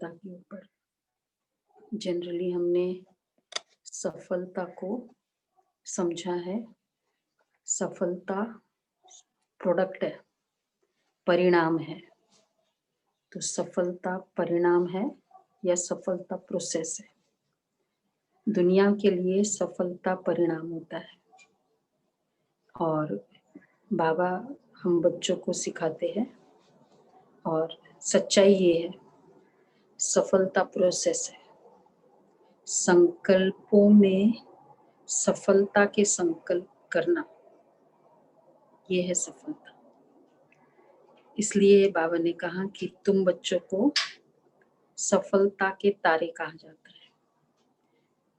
सफलता के ऊपर। जनरली हमने सफलता को समझा है, सफलता प्रोडक्ट है, परिणाम है। तो सफलता परिणाम है या सफलता प्रोसेस है? दुनिया के लिए सफलता परिणाम होता है और बाबा हम बच्चों को सिखाते हैं और सच्चाई ये है, सफलता प्रोसेस है। संकल्पों में सफलता के संकल्प करना, ये है सफलता। इसलिए बाबा ने कहा कि तुम बच्चों को सफलता के तारे कहा जाता है।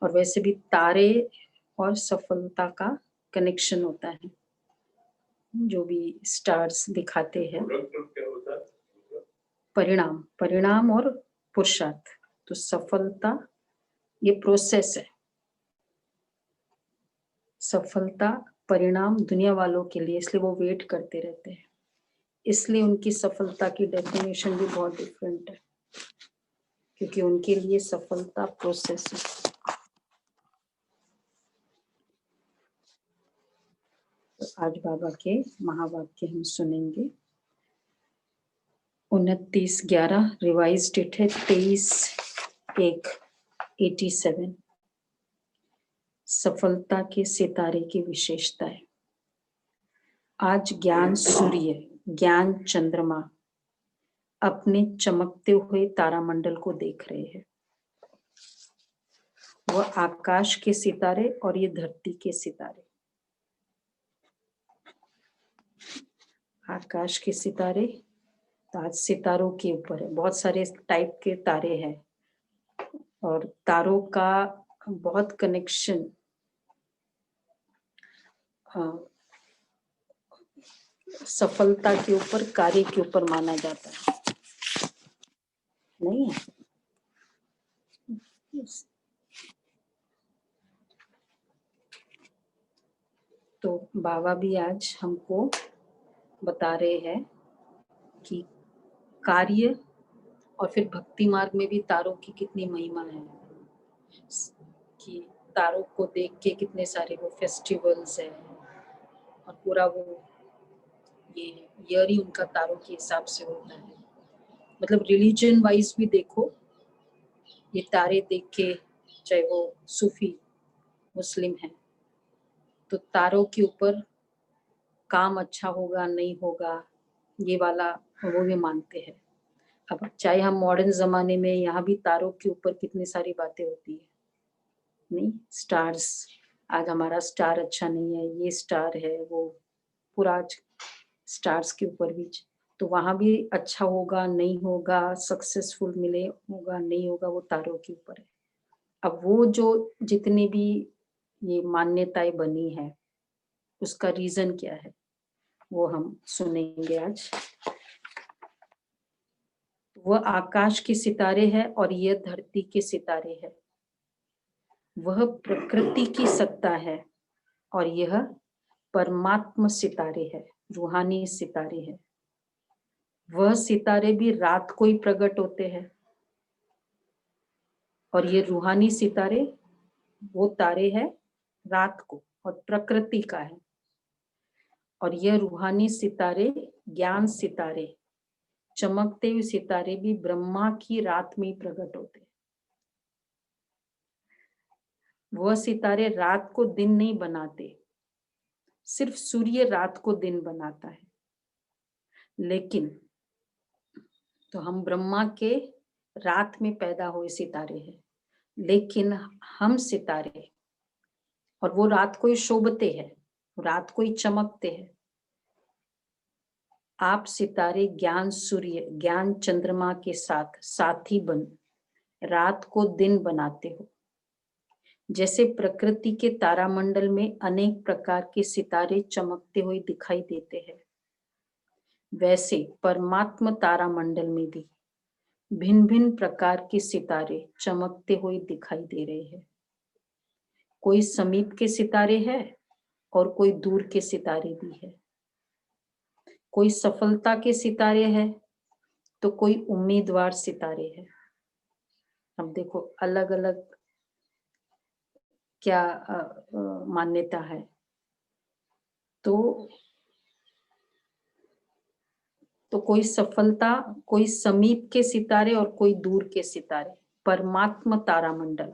और वैसे भी तारे और सफलता का कनेक्शन होता है, जो भी स्टार्स दिखाते हैं। परिणाम और पुरुषार्थ। तो सफलता ये प्रोसेस है। सफलता परिणाम दुनिया वालों के लिए, इसलिए वो वेट करते रहते हैं। इसलिए उनकी सफलता की डेफिनेशन भी बहुत डिफरेंट है, क्योंकि उनके लिए सफलता प्रोसेस है। तो आज बाबा के महावाक्य हम सुनेंगे। 29/11 रिवाइज डेट है 23/1/87। सफलता के सितारे की विशेषताएं। आज ज्ञान सूर्य, ज्ञान चंद्रमा अपने चमकते हुए तारामंडल को देख रहे हैं। वह आकाश के सितारे और ये धरती के सितारे। आकाश के सितारे, तो आज सितारों के ऊपर है। बहुत सारे टाइप के तारे हैं और तारों का बहुत कनेक्शन सफलता के ऊपर, कार्य के ऊपर माना जाता है, नहीं है? तो बाबा भी आज हमको बता रहे हैं कि कार्य और फिर भक्ति मार्ग में भी तारों की कितनी महिमा है, कि तारों को देख के कितने सारे वो फेस्टिवल्स हैं और पूरा वो ये ईयर ही उनका तारों के हिसाब से होता है। मतलब रिलीजन वाइज भी देखो, ये तारे देख के, चाहे वो सूफी मुस्लिम है, तो तारों के ऊपर काम अच्छा होगा नहीं होगा, ये वाला वो भी मानते हैं। अब चाहे हम मॉडर्न जमाने में, यहाँ भी तारों के ऊपर कितनी सारी बातें होती है, नहीं? स्टार्स, आज हमारा स्टार अच्छा नहीं है, ये स्टार है, वो पूरा आज स्टार्स के ऊपर भी, तो वहां भी अच्छा होगा नहीं होगा, सक्सेसफुल मिले होगा नहीं होगा, वो तारों के ऊपर है। अब वो जो जितनी भी ये मान्यताएं बनी है, उसका रीजन क्या है, वो हम सुनेंगे आज। वह आकाश के सितारे है और यह धरती के सितारे है। वह प्रकृति की सत्ता है और यह परमात्मा सितारे है, रूहानी सितारे है। वह सितारे भी रात को ही प्रकट होते हैं और ये रूहानी सितारे, वो तारे हैं रात को और प्रकृति का है। और यह रूहानी सितारे, ज्ञान सितारे, चमकते हुए सितारे भी ब्रह्मा की रात में ही प्रकट होते हैं। वह सितारे रात को दिन नहीं बनाते, सिर्फ सूर्य रात को दिन बनाता है। लेकिन तो हम ब्रह्मा के रात में पैदा हुए सितारे हैं, लेकिन हम सितारे, और वो रात को ही शोभते हैं, रात को ही चमकते हैं। आप सितारे ज्ञान सूर्य, ज्ञान चंद्रमा के साथ साथी बन रात को दिन बनाते हो। जैसे प्रकृति के तारामंडल में अनेक प्रकार के सितारे चमकते हुए दिखाई देते हैं, वैसे परमात्मा तारामंडल में भी भिन्न भिन्न प्रकार के सितारे चमकते हुए दिखाई दे रहे हैं। कोई समीप के सितारे हैं और कोई दूर के सितारे भी है। कोई सफलता के सितारे हैं तो कोई उम्मीदवार सितारे हैं। अब देखो अलग अलग क्या मान्यता है। तो कोई सफलता, कोई समीप के सितारे और कोई दूर के सितारे, परमात्मा तारामंडल,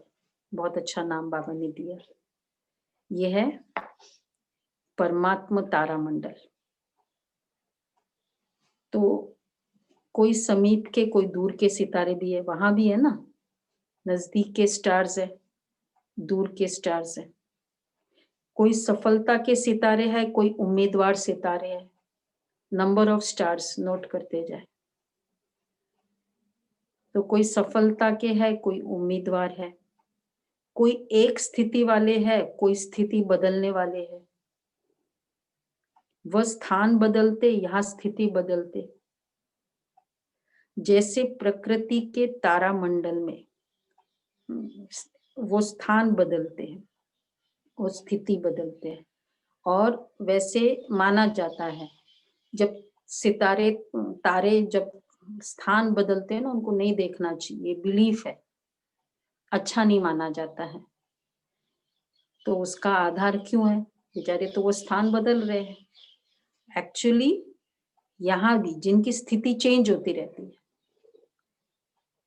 बहुत अच्छा नाम बाबा ने दिया। ये है परमात्मा तारामंडल। तो कोई समीप के, कोई दूर के सितारे भी है, वहां भी है ना, नजदीक के स्टार्स है, दूर के स्टार्स है। कोई सफलता के सितारे है, कोई उम्मीदवार सितारे है। नंबर ऑफ स्टार्स नोट करते जाए। तो कोई सफलता के है, कोई उम्मीदवार है, कोई एक स्थिति वाले है, कोई स्थिति बदलने वाले है। वह स्थान बदलते, यहाँ स्थिति बदलते। जैसे प्रकृति के तारामंडल में वो स्थान बदलते हैं, वो स्थिति बदलते हैं। और वैसे माना जाता है जब सितारे तारे जब स्थान बदलते हैं ना, उनको नहीं देखना चाहिए, बिलीफ है, अच्छा नहीं माना जाता है। तो उसका आधार क्यों है? बेचारे तो वो स्थान बदल रहे हैं। एक्चुअली यहाँ भी जिनकी स्थिति चेंज होती रहती है,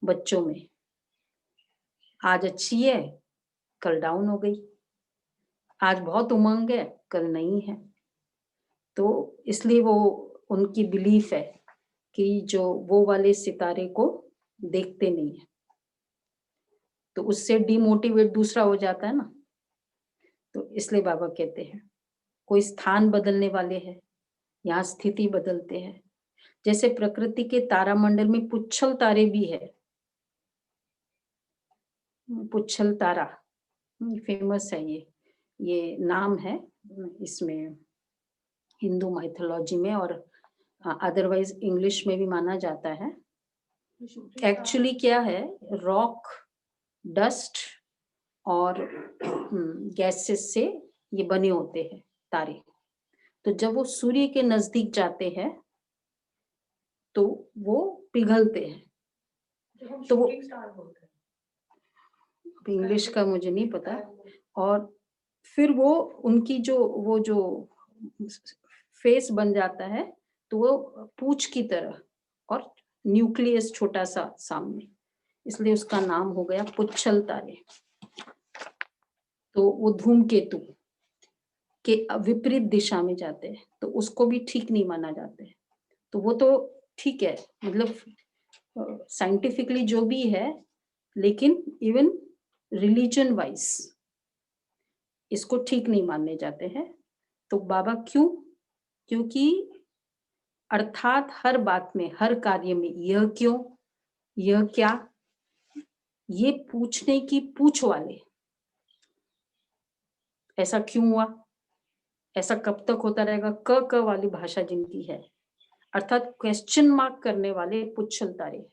बच्चों में आज अच्छी है, कल डाउन हो गई, आज बहुत उमंग है, कल नहीं है। तो इसलिए वो उनकी बिलीफ है कि जो वो वाले सितारे को देखते नहीं है, तो उससे डिमोटिवेट दूसरा हो जाता है ना। तो इसलिए बाबा कहते हैं कोई स्थान बदलने वाले हैं, यहाँ स्थिति बदलते हैं। जैसे प्रकृति के तारामंडल में पुच्छल तारे भी है। पुच्छल तारा फेमस है, ये नाम है इसमें हिंदू माइथोलॉजी में, और अदरवाइज इंग्लिश में भी माना जाता है। एक्चुअली क्या है, रॉक, डस्ट और गैसेस से ये बने होते हैं तारे। तो जब वो सूर्य के नजदीक जाते हैं तो वो पिघलते हैं। तो वो इंग्लिश का मुझे नहीं पता। और फिर वो उनकी जो फेस बन जाता है, तो वो पूंछ की तरह और न्यूक्लियस छोटा सा सामने, इसलिए उसका नाम हो गया पुच्छल तारे। तो वो धूमकेतु के विपरीत दिशा में जाते हैं, तो उसको भी ठीक नहीं माना जाता है। तो वो तो ठीक है, मतलब साइंटिफिकली जो भी है, लेकिन इवन रिलीजन वाइज इसको ठीक नहीं माने जाते हैं। तो बाबा क्यों? क्योंकि अर्थात हर बात में, हर कार्य में यह क्यों, यह क्या, ये पूछने की पूछ वाले, ऐसा क्यों हुआ, ऐसा कब तक होता रहेगा, क वाली भाषा जिनकी है, अर्थात क्वेश्चन मार्क करने वाले पुच्छल तारे हैं।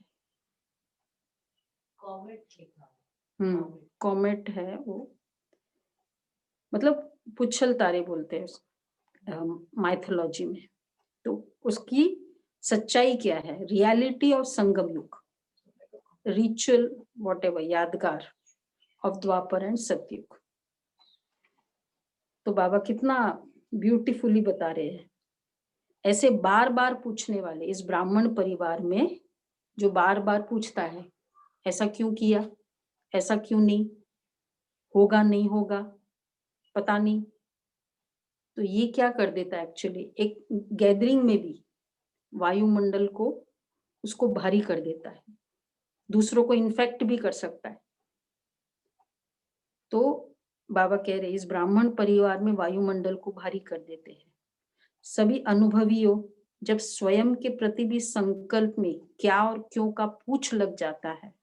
कॉमेट है वो, मतलब पुच्छल तारे बोलते हैं माइथोलॉजी में। तो उसकी सच्चाई क्या है? रियलिटी और संगम युग, रिचुअल व्हाटएवर, यादगार ऑफ द्वापर एंड सतयुग। तो बाबा कितना ब्यूटीफुली बता रहे हैं। ऐसे बार बार पूछने वाले इस ब्राह्मण परिवार में, जो बार बार पूछता है ऐसा क्यों किया, ऐसा क्यों नहीं होगा, नहीं होगा, पता नहीं। तो ये क्या कर देता है एक्चुअली, एक गैदरिंग में भी वायुमंडल को, उसको भारी कर देता है, दूसरों को इन्फेक्ट भी कर सकता है। तो बाबा कह रहे इस ब्राह्मण परिवार में वायुमंडल को भारी कर देते हैं। सभी अनुभवियों जब स्वयं के प्रति भी संकल्प में क्या और क्यों का पूछ लग जाता है,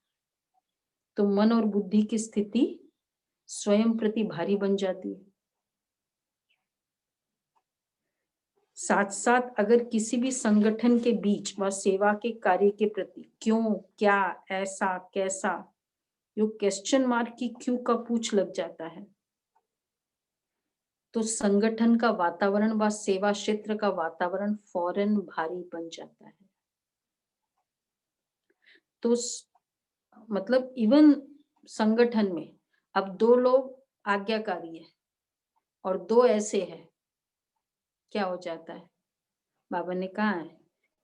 तो मन और बुद्धि की स्थिति स्वयं प्रति भारी बन जाती है। साथ साथ अगर किसी भी संगठन के बीच व सेवा के कार्य के प्रति क्यों, क्या, ऐसा, कैसा, यो क्वेश्चन मार्क की क्यों का पूछ लग जाता है, तो संगठन का वातावरण व सेवा क्षेत्र का वातावरण फौरन भारी बन जाता है। तो मतलब इवन संगठन में अब 2 लोग आज्ञाकारी है और 2 ऐसे हैं, क्या हो जाता है? बाबा ने कहा है,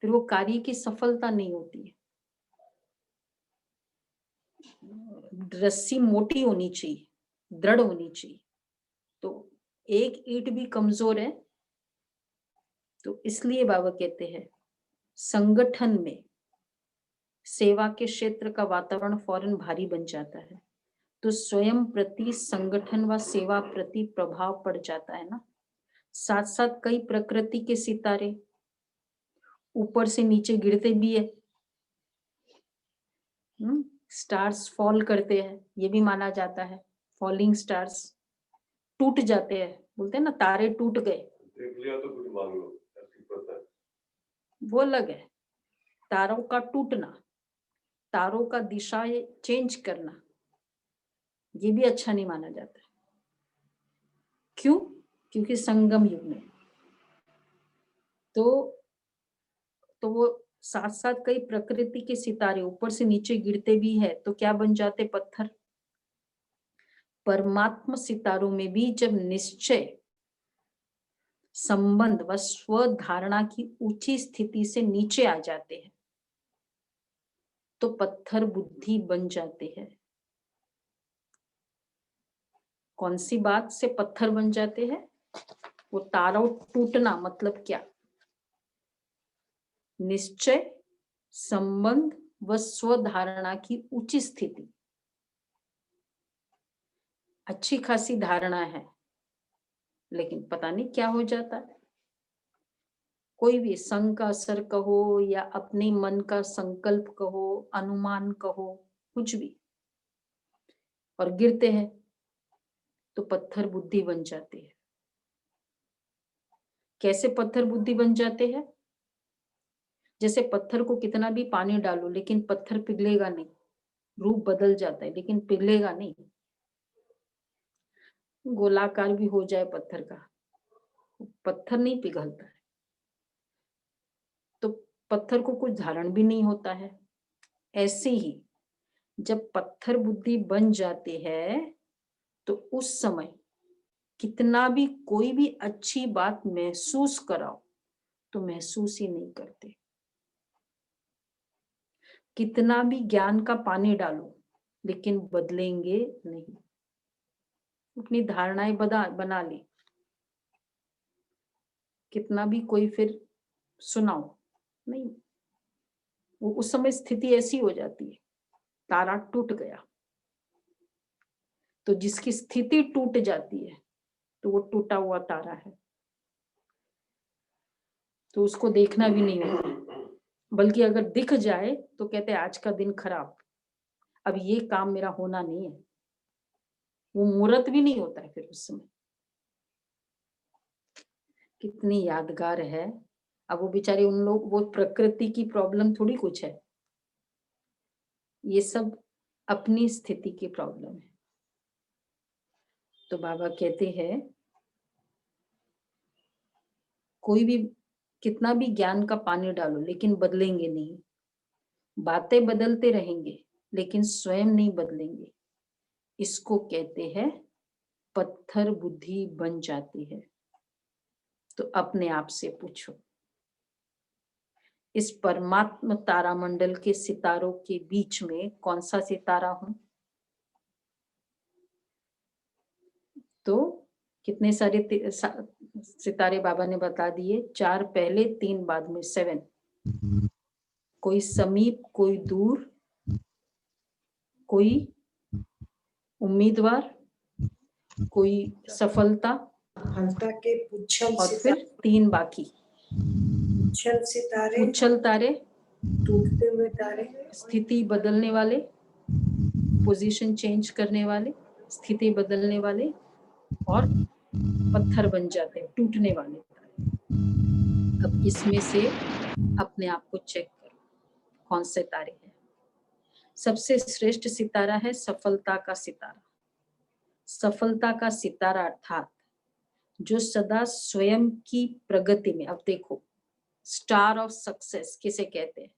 फिर वो कार्य की सफलता नहीं होती है। रस्सी मोटी होनी चाहिए, दृढ़ होनी चाहिए। तो एक ईंट भी कमजोर है, तो इसलिए बाबा कहते हैं संगठन में सेवा के क्षेत्र का वातावरण फौरन भारी बन जाता है, तो स्वयं प्रति संगठन व सेवा प्रति प्रभाव पड़ जाता है ना। साथ साथ कई प्रकृति के सितारे ऊपर से नीचे गिरते भी है, स्टार्स फॉल करते हैं, ये भी माना जाता है। फॉलिंग स्टार्स टूट जाते हैं, बोलते हैं ना तारे टूट गए, देख लिया तो कुछ मान लो, ऐसी पता है। वो अलग है। तारों का टूटना, तारों का दिशा चेंज करना, ये भी अच्छा नहीं माना जाता। क्यों? क्योंकि संगम युग में तो वो साथ साथ कई प्रकृति के सितारे ऊपर से नीचे गिरते भी है, तो क्या बन जाते? पत्थर। परमात्मा सितारों में भी जब निश्चय, संबंध व स्वधारणा की ऊंची स्थिति से नीचे आ जाते हैं, तो पत्थर बुद्धि बन जाते हैं। कौन सी बात से पत्थर बन जाते हैं? वो तारों टूटना मतलब क्या? निश्चय, संबंध व स्वधारणा की उच्च स्थिति। अच्छी खासी धारणा है, लेकिन पता नहीं क्या हो जाता है। कोई भी संग का असर कहो या अपने मन का संकल्प कहो, अनुमान कहो, कुछ भी, और गिरते हैं तो पत्थर बुद्धि बन जाती है। कैसे पत्थर बुद्धि बन जाते हैं? जैसे पत्थर को कितना भी पानी डालो लेकिन पत्थर पिघलेगा नहीं, रूप बदल जाता है लेकिन पिघलेगा नहीं। गोलाकार भी हो जाए पत्थर का, पत्थर नहीं पिघलता है। तो पत्थर को कुछ धारण भी नहीं होता है। ऐसे ही जब पत्थर बुद्धि बन जाती है तो उस समय कितना भी कोई भी अच्छी बात महसूस कराओ तो महसूस ही नहीं करते। कितना भी ज्ञान का पानी डालो लेकिन बदलेंगे नहीं। अपनी धारणाएं बना ली, कितना भी कोई फिर सुनाओ नहीं, वो उस समय स्थिति ऐसी हो जाती है, तारा टूट गया। तो जिसकी स्थिति टूट जाती है तो वो टूटा हुआ तारा है, तो उसको देखना भी नहीं होता। बल्कि अगर दिख जाए तो कहते हैं आज का दिन खराब, अब ये काम मेरा होना नहीं है। वो मुहूर्त भी नहीं होता है फिर उस समय। कितनी यादगार है। अब वो बेचारे उन लोग, वो प्रकृति की प्रॉब्लम थोड़ी कुछ है, ये सब अपनी स्थिति की प्रॉब्लम है। तो बाबा कहते हैं कोई भी कितना भी ज्ञान का पानी डालो लेकिन बदलेंगे नहीं। बातें बदलते रहेंगे लेकिन स्वयं नहीं बदलेंगे। इसको कहते हैं पत्थर बुद्धि बन जाती है। तो अपने आप से पूछो, इस परमात्मा तारामंडल के सितारों के बीच में कौन सा सितारा हूं? तो कितने सारे सितारे बाबा ने बता दिए, 4 पहले 3 बाद में, 7। कोई समीप, कोई दूर, कोई उम्मीदवार, कोई सफलता, सफलता के पुच्छल और फिर सितारे, 3 बाकी। पुच्छल सितारे, उछल तारे, टूटते हुए तारे, स्थिति बदलने वाले, पोजीशन चेंज करने वाले, स्थिति बदलने वाले, और पत्थर बन जाते हैं, टूटने वाले तारे। अब इसमें से अपने आप को चेक करो कौन से तारे हैं। सबसे श्रेष्ठ सितारा है सफलता का सितारा। सफलता का सितारा अर्थात जो सदा स्वयं की प्रगति में, अब देखो स्टार ऑफ सक्सेस किसे कहते हैं?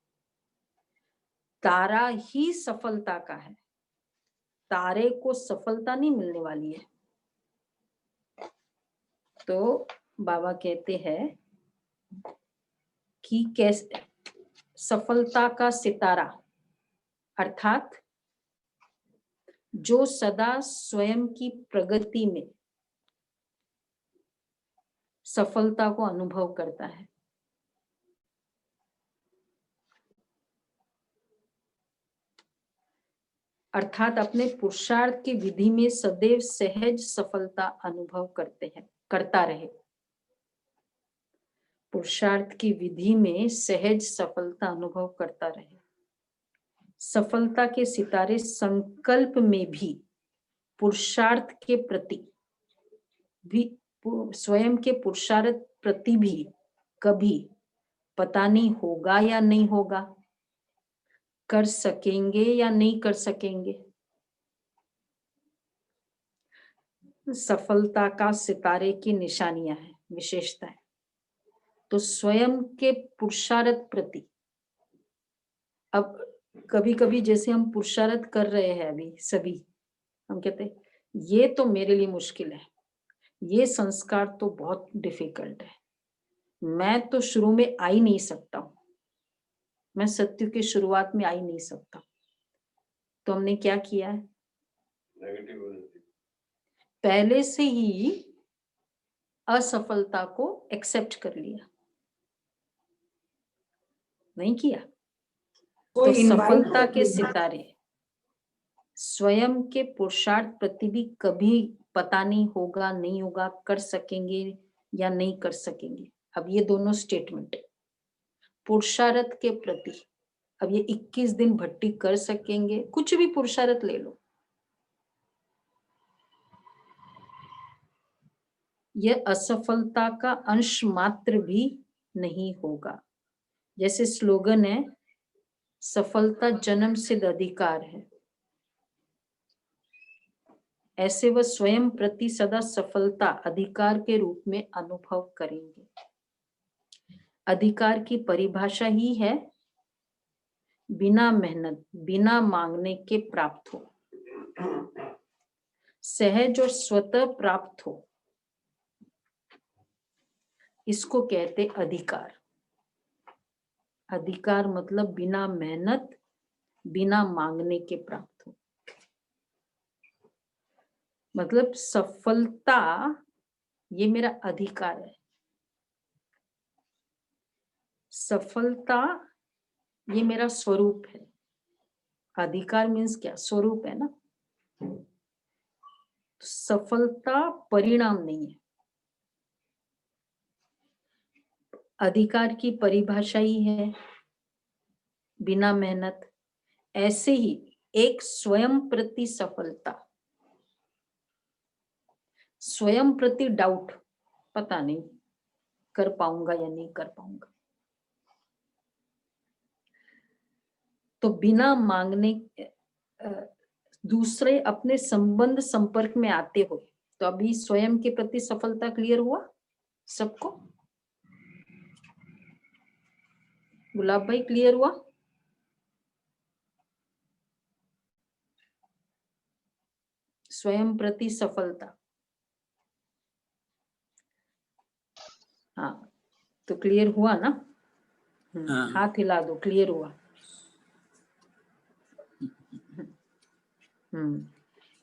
तारा ही सफलता का है, तारे को सफलता नहीं मिलने वाली है। तो बाबा कहते हैं कि कैसे सफलता का सितारा अर्थात जो सदा स्वयं की प्रगति में सफलता को अनुभव करता है, अर्थात अपने पुरुषार्थ की विधि में सदैव सहज सफलता अनुभव करता रहे। पुरुषार्थ की विधि में सहज सफलता अनुभव करता रहे। सफलता के सितारे संकल्प में भी पुरुषार्थ के प्रति भी, स्वयं के पुरुषार्थ प्रति भी कभी पता नहीं होगा या नहीं होगा, कर सकेंगे या नहीं कर सकेंगे। सफलता का सितारे की निशानियां हैं, विशेषताएं। तो स्वयं के पुरुषार्थ प्रति, अब कभी कभी जैसे हम पुरुषार्थ कर रहे हैं अभी सभी, हम कहते हैं ये तो मेरे लिए मुश्किल है, ये संस्कार तो बहुत डिफिकल्ट है, मैं तो शुरू में आ ही नहीं सकता हूं, मैं सत्य की शुरुआत में आ ही नहीं सकता। तो हमने क्या किया है, पहले से ही असफलता को एक्सेप्ट कर लिया, नहीं किया। तो सफलता के सितारे स्वयं के पुरुषार्थ प्रति भी कभी पता नहीं होगा, नहीं होगा, कर सकेंगे या नहीं कर सकेंगे। अब ये दोनों स्टेटमेंट पुरुषार्थ के प्रति, अब ये 21 दिन भट्टी कर सकेंगे, कुछ भी पुरुषार्थ ले लो, यह असफलता का अंश मात्र भी नहीं होगा। जैसे स्लोगन है, सफलता जन्म सिद्ध अधिकार है, ऐसे वह स्वयं प्रति सदा सफलता अधिकार के रूप में अनुभव करेंगे। अधिकार की परिभाषा ही है बिना मेहनत, बिना मांगने के प्राप्त हो, सहज और स्वतः प्राप्त हो, इसको कहते अधिकार। अधिकार मतलब बिना मेहनत, बिना मांगने के प्राप्त हो, मतलब सफलता ये मेरा अधिकार है। सफलता ये मेरा स्वरूप है। अधिकार मीन्स क्या, स्वरूप है ना। सफलता परिणाम नहीं है। अधिकार की परिभाषा ही है बिना मेहनत, ऐसे ही एक स्वयं प्रति सफलता, स्वयं प्रति डाउट, पता नहीं कर पाऊंगा या नहीं कर पाऊंगा, तो बिना मांगने दूसरे अपने संबंध संपर्क में आते हुए, तो अभी स्वयं के प्रति सफलता क्लियर हुआ सबको? गुलाब भाई क्लियर हुआ? स्वयं प्रति सफलता, हाँ तो क्लियर हुआ ना? हाथ हिला दो, क्लियर हुआ।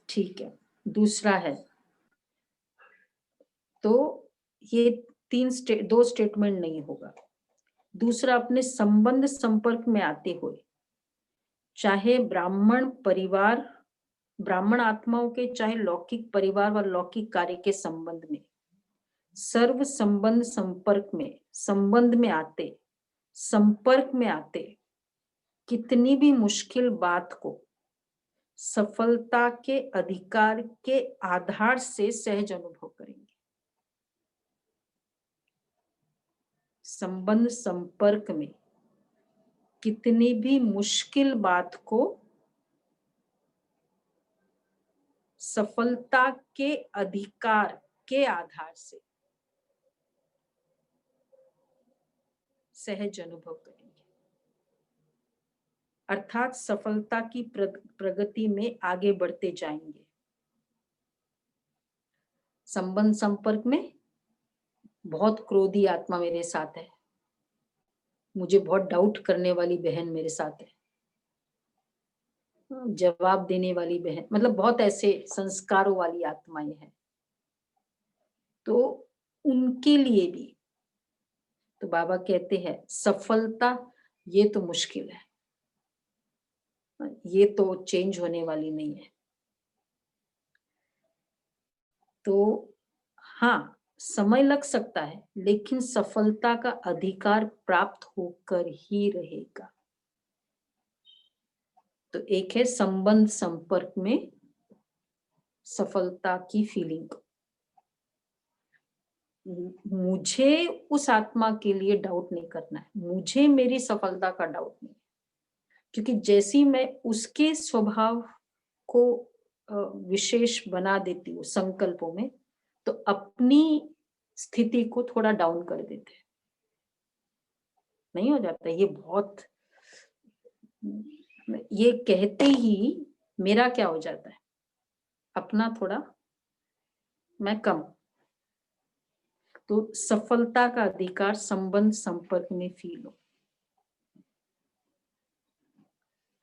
ठीक है। दूसरा है, तो ये दो स्टेटमेंट नहीं होगा। दूसरा, अपने संबंध संपर्क में आते हुए, चाहे ब्राह्मण परिवार, ब्राह्मण आत्माओं के, चाहे लौकिक परिवार व लौकिक कार्य के संबंध में, सर्व संबंध संबंध में आते, संपर्क में आते कितनी भी मुश्किल बात को सफलता के अधिकार के आधार से सहज अनुभव करेंगे। संबंध संपर्क में कितनी भी मुश्किल बात को सफलता के अधिकार के आधार से सहज अनुभव करेंगे। अर्थात सफलता की प्रगति में आगे बढ़ते जाएंगे। संबंध संपर्क में बहुत क्रोधी आत्मा मेरे साथ है, मुझे बहुत डाउट करने वाली बहन मेरे साथ है, जवाब देने वाली बहन, मतलब बहुत ऐसे संस्कारों वाली आत्माएं हैं, तो उनके लिए भी तो बाबा कहते हैं सफलता ये तो मुश्किल है, ये तो चेंज होने वाली नहीं है। तो हाँ, समय लग सकता है, लेकिन सफलता का अधिकार प्राप्त होकर ही रहेगा। तो एक है संबंध संपर्क में सफलता की फीलिंग, मुझे उस आत्मा के लिए डाउट नहीं करना है, मुझे मेरी सफलता का डाउट नहीं, क्योंकि जैसी मैं उसके स्वभाव को विशेष बना देती हूँ संकल्पों में, तो अपनी स्थिति को थोड़ा डाउन कर देते हैं, नहीं हो जाता ये बहुत, ये कहते ही मेरा क्या हो जाता है, अपना थोड़ा मैं कम। तो सफलता का अधिकार संबंध संपर्क में फील हो।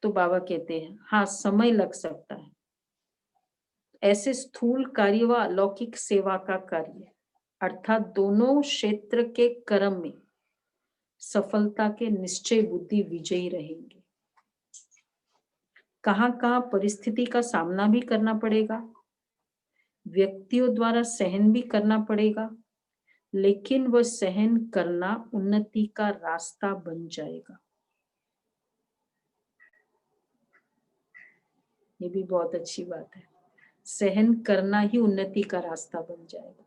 तो बाबा कहते हैं हाँ, समय लग सकता है, ऐसे स्थूल कार्य व अलौकिक सेवा का कार्य अर्थात दोनों क्षेत्र के कर्म में सफलता के निश्चय बुद्धि विजयी रहेंगे। कहाँ कहाँ परिस्थिति का सामना भी करना पड़ेगा, व्यक्तियों द्वारा सहन भी करना पड़ेगा, लेकिन वह सहन करना उन्नति का रास्ता बन जाएगा। ये भी बहुत अच्छी बात है, सहन करना ही उन्नति का रास्ता बन जाएगा।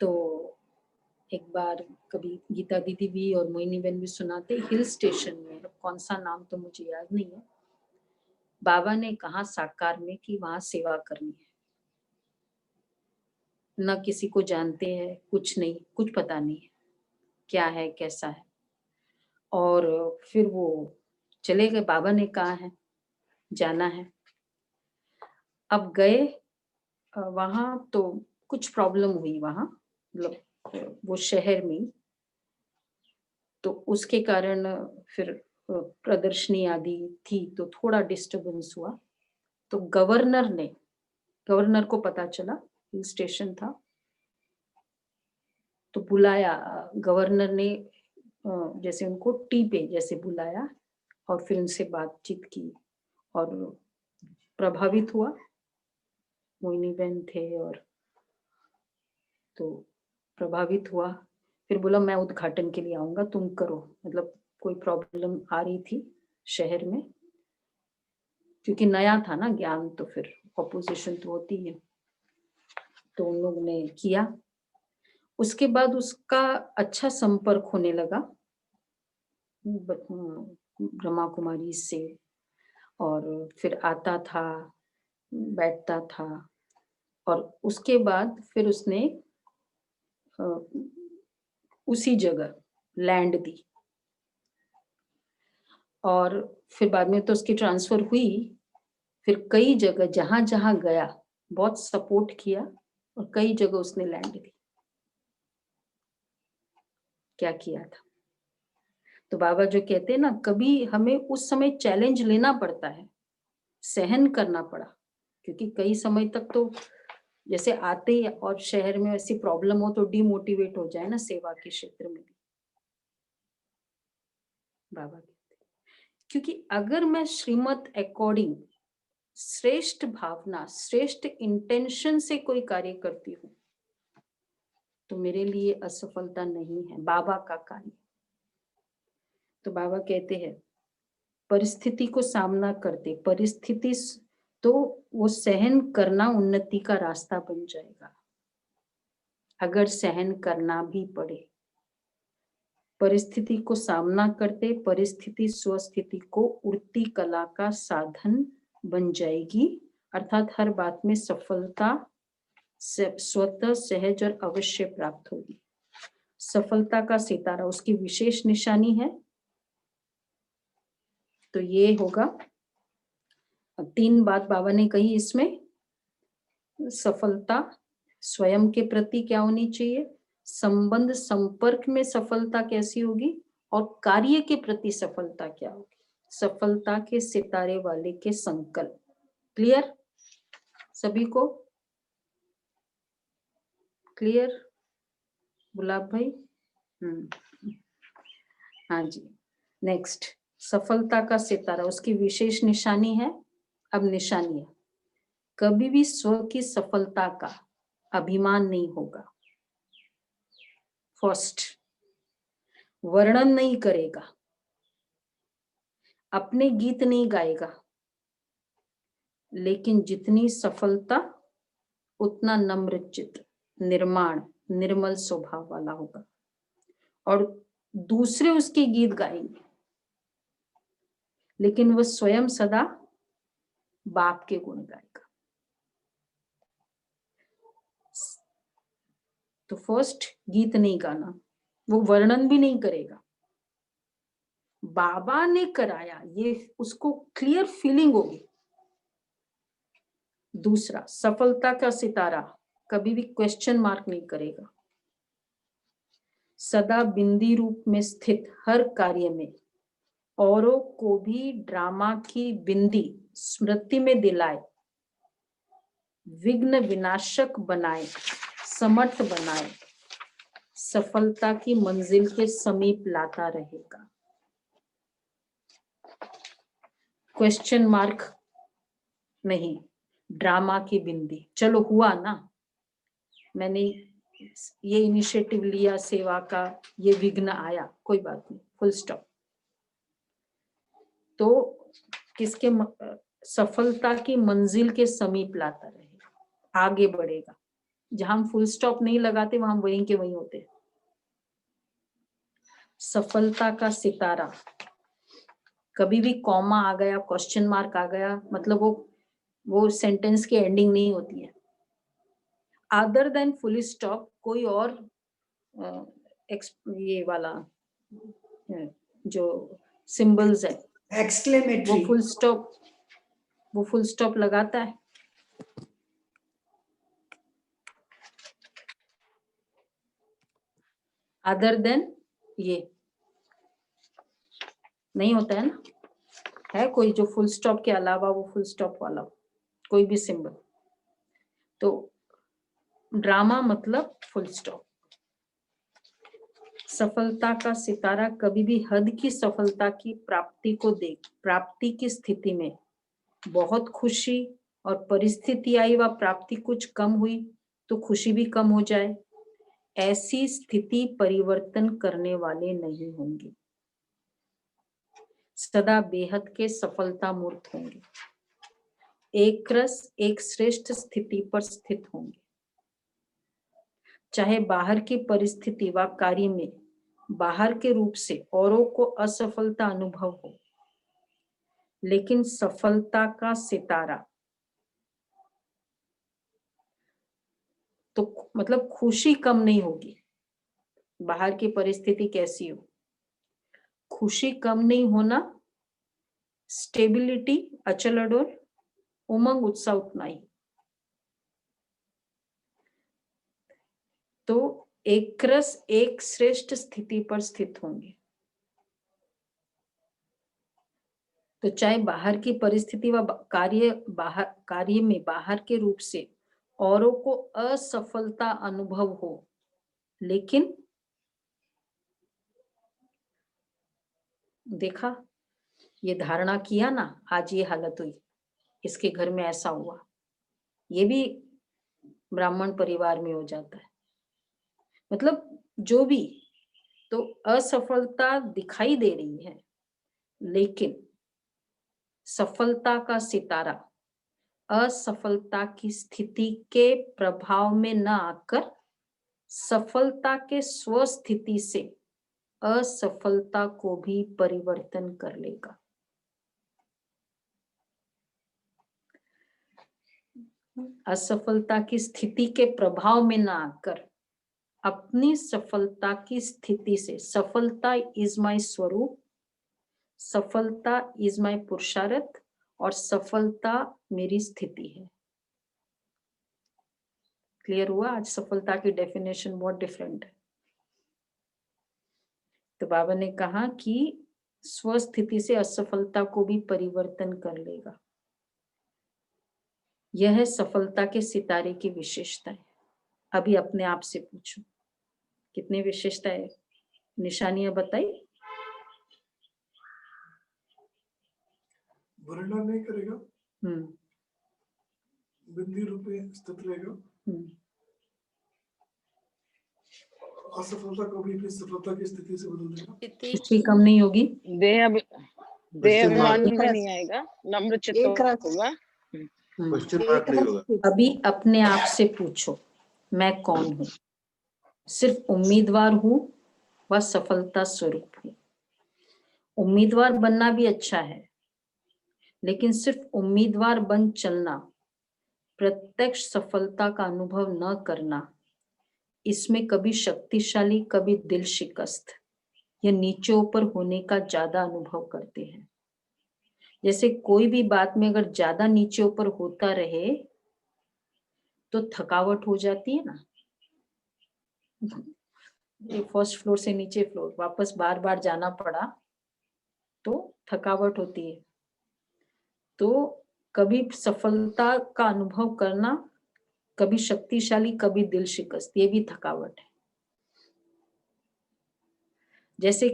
तो एक बार कभी गीता दीदी भी और मोहिनी बहन भी सुनाते, हिल स्टेशन में, कौन सा नाम तो मुझे याद नहीं है, बाबा ने कहा साकार में कि वहां सेवा करनी है, न किसी को जानते हैं, कुछ नहीं, कुछ पता नहीं है क्या है कैसा है, और फिर वो चले गए, बाबा ने कहा है जाना है। अब गए वहां तो कुछ प्रॉब्लम हुई वहां, मतलब वो शहर में, तो उसके कारण फिर प्रदर्शनी आदि थी तो थोड़ा डिस्टरबेंस हुआ। तो गवर्नर को पता चला, हिल स्टेशन था, तो बुलाया गवर्नर ने, जैसे उनको टी पे जैसे बुलाया और फिर उनसे बातचीत की और प्रभावित हुआ, मोहिनी बहन थे और तो प्रभावित हुआ। फिर बोला मैं उद्घाटन के लिए आऊंगा, तुम करो, मतलब कोई प्रॉब्लम आ रही थी शहर में, क्योंकि नया था ना ज्ञान, तो फिर ऑपोजिशन तो होती है, तो उन लोगों ने किया। उसके बाद उसका अच्छा संपर्क होने लगा ब्रह्मा कुमारी से, और फिर आता था, बैठता था, और उसके बाद फिर उसने उसी जगह लैंड दी, और फिर बाद में तो उसकी ट्रांसफर हुई, फिर कई जगह जहां जहां गया बहुत सपोर्ट किया और कई जगह उसने लैंड दी। क्या किया था? तो बाबा जो कहते हैं ना, कभी हमें उस समय चैलेंज लेना पड़ता है, सहन करना पड़ा, क्योंकि कई समय तक तो जैसे आते ही और शहर में ऐसी प्रॉब्लम हो तो डिमोटिवेट हो जाए ना सेवा के क्षेत्र में भी, बाबा कहते हैं। क्योंकि अगर मैं श्रीमत अकॉर्डिंग श्रेष्ठ भावना, श्रेष्ठ इंटेंशन से कोई कार्य करती हूँ, तो मेरे लिए असफलता नहीं है, बाबा का कार्य। तो बाबा कहते हैं परिस्थिति को सामना करते, परिस्थिति तो वो सहन करना उन्नति का रास्ता बन जाएगा, अगर सहन करना भी पड़े। परिस्थिति को सामना करते परिस्थिति स्वस्थिति को उड़ती कला का साधन बन जाएगी, अर्थात हर बात में सफलता स्वतः सहज और अवश्य प्राप्त होगी। सफलता का सितारा उसकी विशेष निशानी है, तो ये होगा। 3 बात बाबा ने कही इसमें। सफलता स्वयं के प्रति क्या होनी चाहिए, संबंध संपर्क में सफलता कैसी होगी, और कार्य के प्रति सफलता क्या होगी। सफलता के सितारे वाले के संकल्प। क्लियर सभी को? क्लियर गुलाब भाई? हाँ जी। नेक्स्ट, सफलता का सितारा, उसकी विशेष निशानी है। अब निशानी है, कभी भी स्व की सफलता का अभिमान नहीं होगा। फर्स्ट, वर्णन नहीं करेगा, अपने गीत नहीं गाएगा, लेकिन जितनी सफलता उतना नम्र चित्त, निर्माण, निर्मल स्वभाव वाला होगा, और दूसरे उसके गीत गाएंगे, लेकिन वह स्वयं सदा बाप के गुण गाएगा। तो फर्स्ट, गीत नहीं गाना, वो वर्णन भी नहीं करेगा, बाबा ने कराया ये उसको क्लियर फीलिंग होगी। दूसरा, सफलता का सितारा कभी भी क्वेश्चन मार्क नहीं करेगा, सदा बिंदी रूप में स्थित हर कार्य में औरों को भी ड्रामा की बिंदी स्मृति में दिलाए, विघ्न विनाशक बनाए, समर्थ बनाए, सफलता की मंजिल के समीप लाता रहेगा। क्वेश्चन मार्क नहीं, ड्रामा की बिंदी। चलो हुआ ना, मैंने ये इनिशिएटिव लिया सेवा का, ये विघ्न आया, कोई बात नहीं, फुल स्टॉप। तो किसके सफलता की मंजिल के समीप लाता रहेगा, आगे बढ़ेगा। जहां हम फुल स्टॉप नहीं लगाते वहां वहीं के वहीं होते। सफलता का सितारा, कभी भी कॉमा आ गया, क्वेश्चन मार्क आ गया, मतलब वो सेंटेंस की एंडिंग नहीं होती है। अदर देन फुल स्टॉप कोई और ये वाला जो सिंबल्स है, एक्सक्लेमेटरी, वो फुल स्टॉप लगाता है। अदर देन ये नहीं होता है ना, है कोई जो फुल स्टॉप के अलावा वो फुल स्टॉप वाला कोई भी सिंबल। तो ड्रामा मतलब फुल स्टॉप। सफलता का सितारा कभी भी हद की सफलता की प्राप्ति को देख, प्राप्ति की स्थिति में बहुत खुशी और परिस्थिति आई व प्राप्ति कुछ कम हुई तो खुशी भी कम हो जाए, ऐसी स्थिति परिवर्तन करने वाले नहीं होंगे, सदा बेहद के सफलता मूर्त होंगे, एक रस एक श्रेष्ठ स्थिति पर स्थित होंगे। चाहे बाहर की परिस्थिति व कार्य में बाहर के रूप से औरों को असफलता अनुभव हो, लेकिन सफलता का सितारा तो मतलब खुशी कम नहीं होगी। बाहर की परिस्थिति कैसी हो, खुशी कम नहीं होना, स्टेबिलिटी, अचल अडोल, उमंग उत्साह उतना ही। तो एक रस एक श्रेष्ठ स्थिति पर स्थित होंगे। तो चाहे बाहर की परिस्थिति व कार्य में बाहर के रूप से औरों को असफलता अनुभव हो, लेकिन देखा, ये धारणा किया ना, आज ये हालत हुई, इसके घर में ऐसा हुआ, ये भी ब्राह्मण परिवार में हो जाता है। मतलब जो भी, तो असफलता दिखाई दे रही है, लेकिन सफलता का सितारा असफलता की स्थिति के प्रभाव में न आकर सफलता के स्वस्थिति से असफलता को भी परिवर्तन कर लेगा। असफलता की स्थिति के प्रभाव में न आकर अपनी सफलता की स्थिति से, सफलता इज माय स्वरूप, सफलता इज माय पुरुषार्थ और सफलता मेरी स्थिति है। क्लियर हुआ? आज सफलता की डेफिनेशन बहुत डिफरेंट है। तो बाबा ने कहा कि स्वस्थिति से असफलता को भी परिवर्तन कर लेगा। यह है सफलता के सितारे की विशेषता है। अभी अपने आप से पूछो कितनी विशेषता है, निशानियां बताई। वर्ण नहीं करेगा, हम्म बिंदी रूप में स्थित रहेगा, असफलता को भी सफलता की स्थिति से बदल देगा। खुशी कम नहीं होगी। देह अभिमान में नहीं आएगा, नम्र चित्त होगा। क्वेश्चन मार्क नहीं होगा। अभी अपने आप से पूछो मैं कौन हूँ? सिर्फ उम्मीदवार हूँ व सफलता स्वरूप हूँ। उम्मीदवार बनना भी अच्छा है, लेकिन सिर्फ उम्मीदवार बन चलना, प्रत्यक्ष सफलता का अनुभव न करना, इसमें कभी शक्तिशाली कभी दिल शिकस्त या नीचे ऊपर होने का ज्यादा अनुभव करते हैं। जैसे कोई भी बात में अगर ज्यादा नीचे ऊपर होता रहे तो थकावट हो जाती है ना। फर्स्ट फ्लोर से नीचे फ्लोर वापस बार बार जाना पड़ा तो थकावट होती है। तो कभी सफलता का अनुभव करना, कभी शक्तिशाली कभी दिल शिकस्त, ये भी थकावट है। जैसे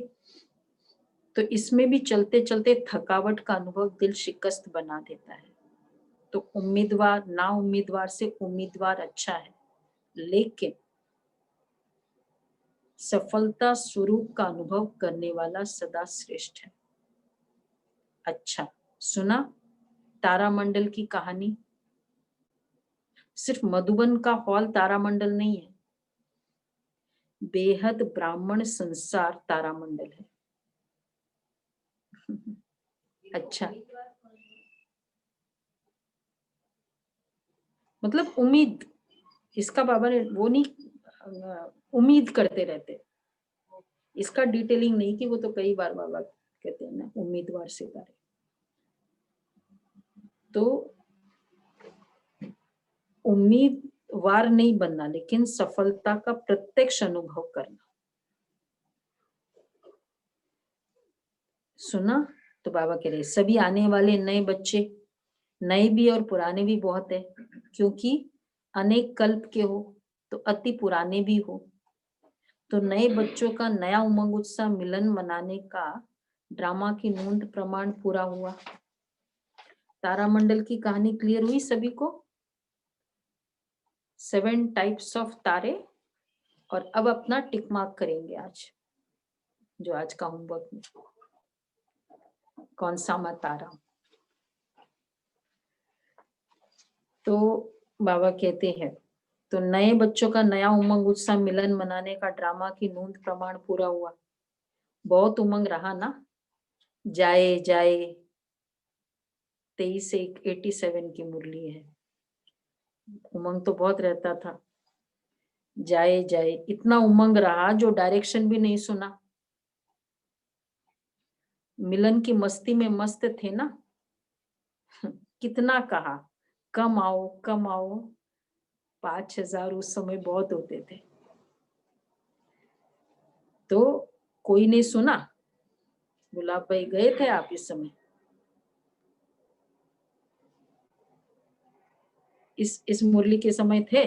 तो इसमें भी चलते चलते थकावट का अनुभव दिल शिकस्त बना देता है। तो उम्मीदवार ना उम्मीदवार से उम्मीदवार अच्छा है, लेकिन सफलता स्वरूप का अनुभव करने वाला सदा श्रेष्ठ है। अच्छा सुना तारामंडल की कहानी? सिर्फ मधुबन का हॉल तारामंडल नहीं है, बेहद ब्राह्मण संसार तारामंडल है। अच्छा मतलब उम्मीद, इसका बाबा ने वो नहीं, उम्मीद करते रहते, इसका डिटेलिंग नहीं कि वो तो कई बार बाबा कहते हैं ना उम्मीदवार सितारे। तो उम्मीदवार नहीं बनना, लेकिन सफलता का प्रत्यक्ष अनुभव करना। सुना? तो बाबा कह रहे सभी आने वाले नए बच्चे, नए भी और पुराने भी बहुत है, क्योंकि अनेक कल्प के हो तो अति पुराने भी हो। तो नए बच्चों का नया उमंग उत्साह मिलन मनाने का ड्रामा की नूंद प्रमाण पूरा हुआ। तारामंडल की कहानी क्लियर हुई सभी को? 7 टाइप्स ऑफ तारे। और अब अपना टिक मार्क करेंगे आज, जो आज का होमवर्क में कौन सा मैं तारा। तो बाबा कहते हैं तो नए बच्चों का नया उमंग उत्साह मिलन मनाने का ड्रामा की नूंद प्रमाण पूरा हुआ। बहुत उमंग रहा ना, जाए जाए 23 से 87 की मुरली है। उमंग तो बहुत रहता था, जाए जाए इतना उमंग रहा जो डायरेक्शन भी नहीं सुना। मिलन की मस्ती में मस्त थे ना, कितना कहा कम आओ कम आओ, 5000 उस समय बहुत होते थे। तो कोई नहीं सुना। गुलाब भाई गए थे आप इस समय? इस मुरली के समय थे?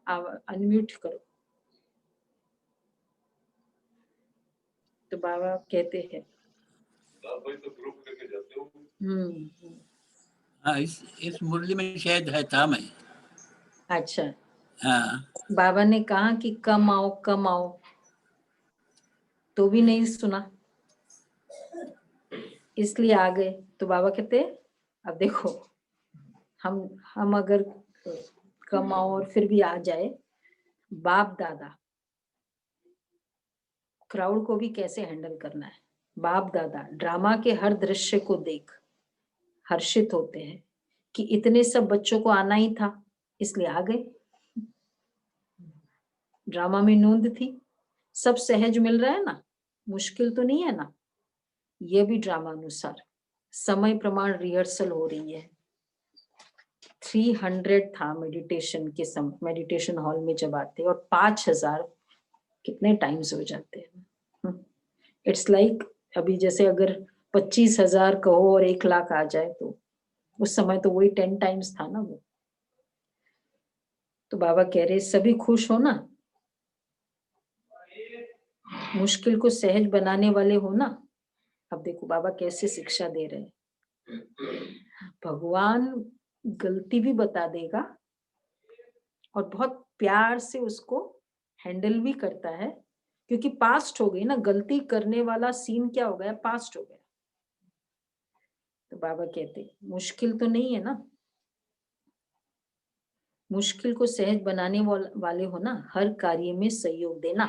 आप अनम्यूट करो। तो बाबा कहते हैं भाई तो ग्रुप लेके जाते हो। हाँ, इस मुरली में शायद है था मैं। अच्छा हाँ, बाबा ने कहा कि कम आओ, तो भी नहीं सुना, इसलिए आ गए। तो बाबा कहते अब देखो हम अगर कम आओ और फिर भी आ जाए, बाप दादा क्राउड को भी कैसे हैंडल करना है। बाप दादा ड्रामा के हर दृश्य को देख हर्षित होते हैं कि इतने सब बच्चों को आना ही था, इसलिए आ गए। ड्रामा में नूंद थी, सब सहज मिल रहा है ना, मुश्किल तो नहीं है ना। ये भी ड्रामा अनुसार समय प्रमाण रिहर्सल हो रही है। 300 था मेडिटेशन के समय, मेडिटेशन हॉल में जब आते, और 5000 कितने टाइम्स हो जाते हैं। इट्स लाइक अभी जैसे अगर 25,000 कहो और 1 लाख आ जाए, तो उस समय तो वही 10 टाइम्स था ना वो। तो बाबा कह रहे सभी खुश हो ना, मुश्किल को सहज बनाने वाले हो ना। अब देखो बाबा कैसे शिक्षा दे रहे हैं। भगवान गलती भी बता देगा और बहुत प्यार से उसको हैंडल भी करता है, क्योंकि पास्ट हो गई ना, गलती करने वाला सीन क्या हो गया, पास्ट हो गया। तो बाबा कहते मुश्किल तो नहीं है ना, मुश्किल को सहज बनाने वाले हो ना, हर कार्य में सहयोग देना,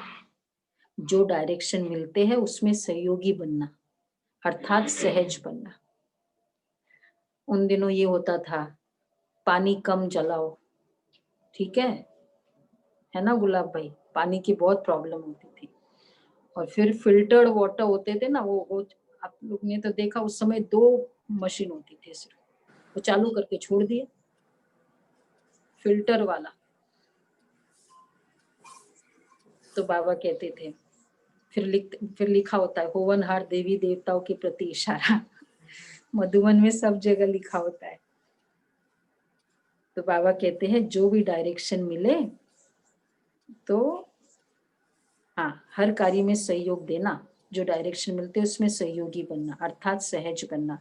जो डायरेक्शन मिलते हैं उसमें सहयोगी बनना, अर्थात सहज बनना। उन दिनों ये होता था, पानी कम जलाओ, ठीक है ना गुलाब भाई, पानी की बहुत प्रॉब्लम होती थी। और फिर फिल्टर्ड वाटर होते थे ना, वो आप लोग ने तो देखा, उस समय 2 मशीन होती थी सिर्फ, वो चालू करके छोड़ दिए फिल्टर वाला। तो बाबा कहते थे, फिर लिखा होता है, होवनहार देवी देवताओं के प्रति इशारा। मधुबन में सब जगह लिखा होता है। तो बाबा कहते हैं जो भी डायरेक्शन मिले तो हाँ, हर कार्य में सहयोग देना, जो डायरेक्शन मिलते हैं उसमें सहयोगी बनना, अर्थात सहज बनना।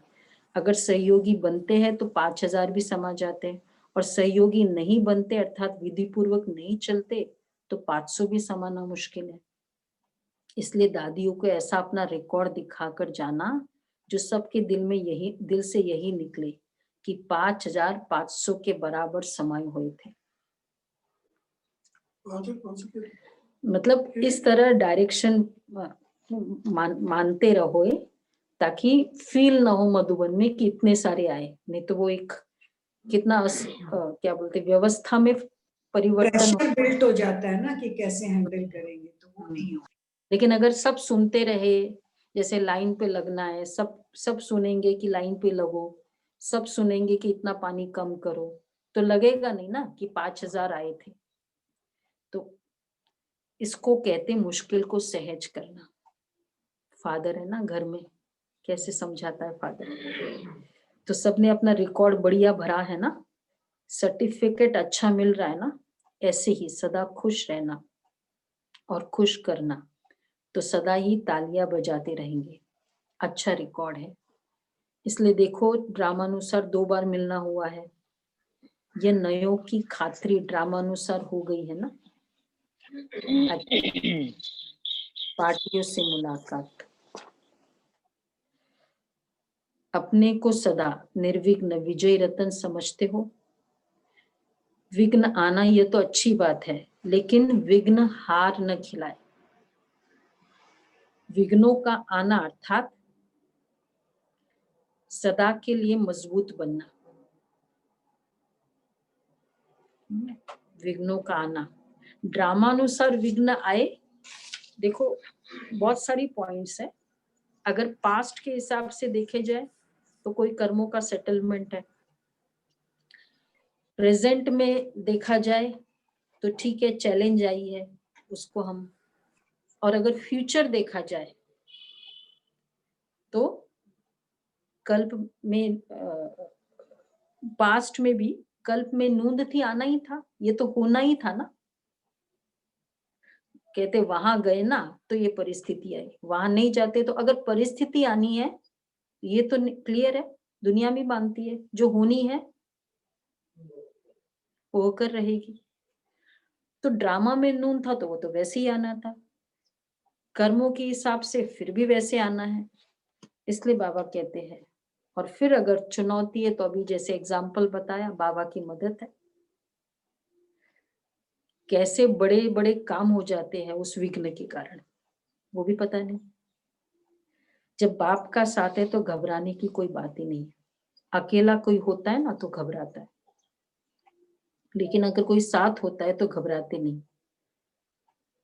अगर सहयोगी बनते हैं तो 5000 भी समा जाते हैं, और सहयोगी नहीं बनते अर्थात विधि पूर्वक नहीं चलते तो 500 भी समाना मुश्किल है। इसलिए दादियों को ऐसा अपना रिकॉर्ड दिखाकर जाना जो सबके दिल से यही निकले कि 5500 के बराबर समय हुए थे। मतलब इस तरह डायरेक्शन मानते रहो, ताकि फील ना हो मधुबन में कि इतने सारे आए, नहीं तो वो एक कितना क्या बोलते व्यवस्था में परिवर्तन प्रेशर बिल्ट हो जाता है ना कि कैसे हैंडल करेंगे, तो वो नहीं हो। लेकिन अगर सब सुनते रहे, जैसे लाइन पे लगना है, सब सुनेंगे कि लाइन पे लगो, सब सुनेंगे कि इतना पानी कम करो, तो लगेगा नहीं ना कि 5000 आए थे। तो इसको कहते मुश्किल को सहज करना। फादर है ना घर में, कैसे समझाता है फादर। तो सबने अपना रिकॉर्ड बढ़िया भरा है ना, सर्टिफिकेट अच्छा मिल रहा है ना, ऐसे ही सदा खुश रहना और खुश करना, तो सदा ही तालियां बजाते रहेंगे। अच्छा रिकॉर्ड है। इसलिए देखो ड्रामानुसार 2 बार मिलना हुआ है। ये नयों की खातरी ड्रामानुसार हो गई है ना। पार्टियों से मुलाकात। अपने को सदा निर्विघ्न विजय रतन समझते हो। विघ्न आना ये तो अच्छी बात है, लेकिन विघ्न हार न खिलाए। विघ्नों का आना अर्थात सदा के लिए मजबूत बनना। विघ्नों का आना, ड्रामानुसार विघ्न आए। देखो बहुत सारी पॉइंट्स है। अगर पास्ट के हिसाब से देखे जाए तो कोई कर्मों का सेटलमेंट है। प्रेजेंट में देखा जाए तो ठीक है, चैलेंज आई है उसको हम, और अगर फ्यूचर देखा जाए तो कल्प में पास्ट में भी कल्प में नूंद थी, आना ही था, ये तो होना ही था ना। कहते वहां गए ना तो ये परिस्थिति आई, वहां नहीं जाते तो अगर परिस्थिति आनी है, ये तो क्लियर है, दुनिया भी मानती है, जो होनी है वो होकर रहेगी। तो ड्रामा में नून था तो वो तो वैसे ही आना था, कर्मों के हिसाब से फिर भी वैसे आना है। इसलिए बाबा कहते हैं, और फिर अगर चुनौती है तो अभी जैसे एग्जाम्पल बताया, बाबा की मदद है। कैसे बड़े बड़े काम हो जाते हैं उस विघ्न के कारण, वो भी पता नहीं। जब बाप का साथ है तो घबराने की कोई बात ही नहीं है। अकेला कोई होता है ना तो घबराता है, लेकिन अगर कोई साथ होता है तो घबराते नहीं,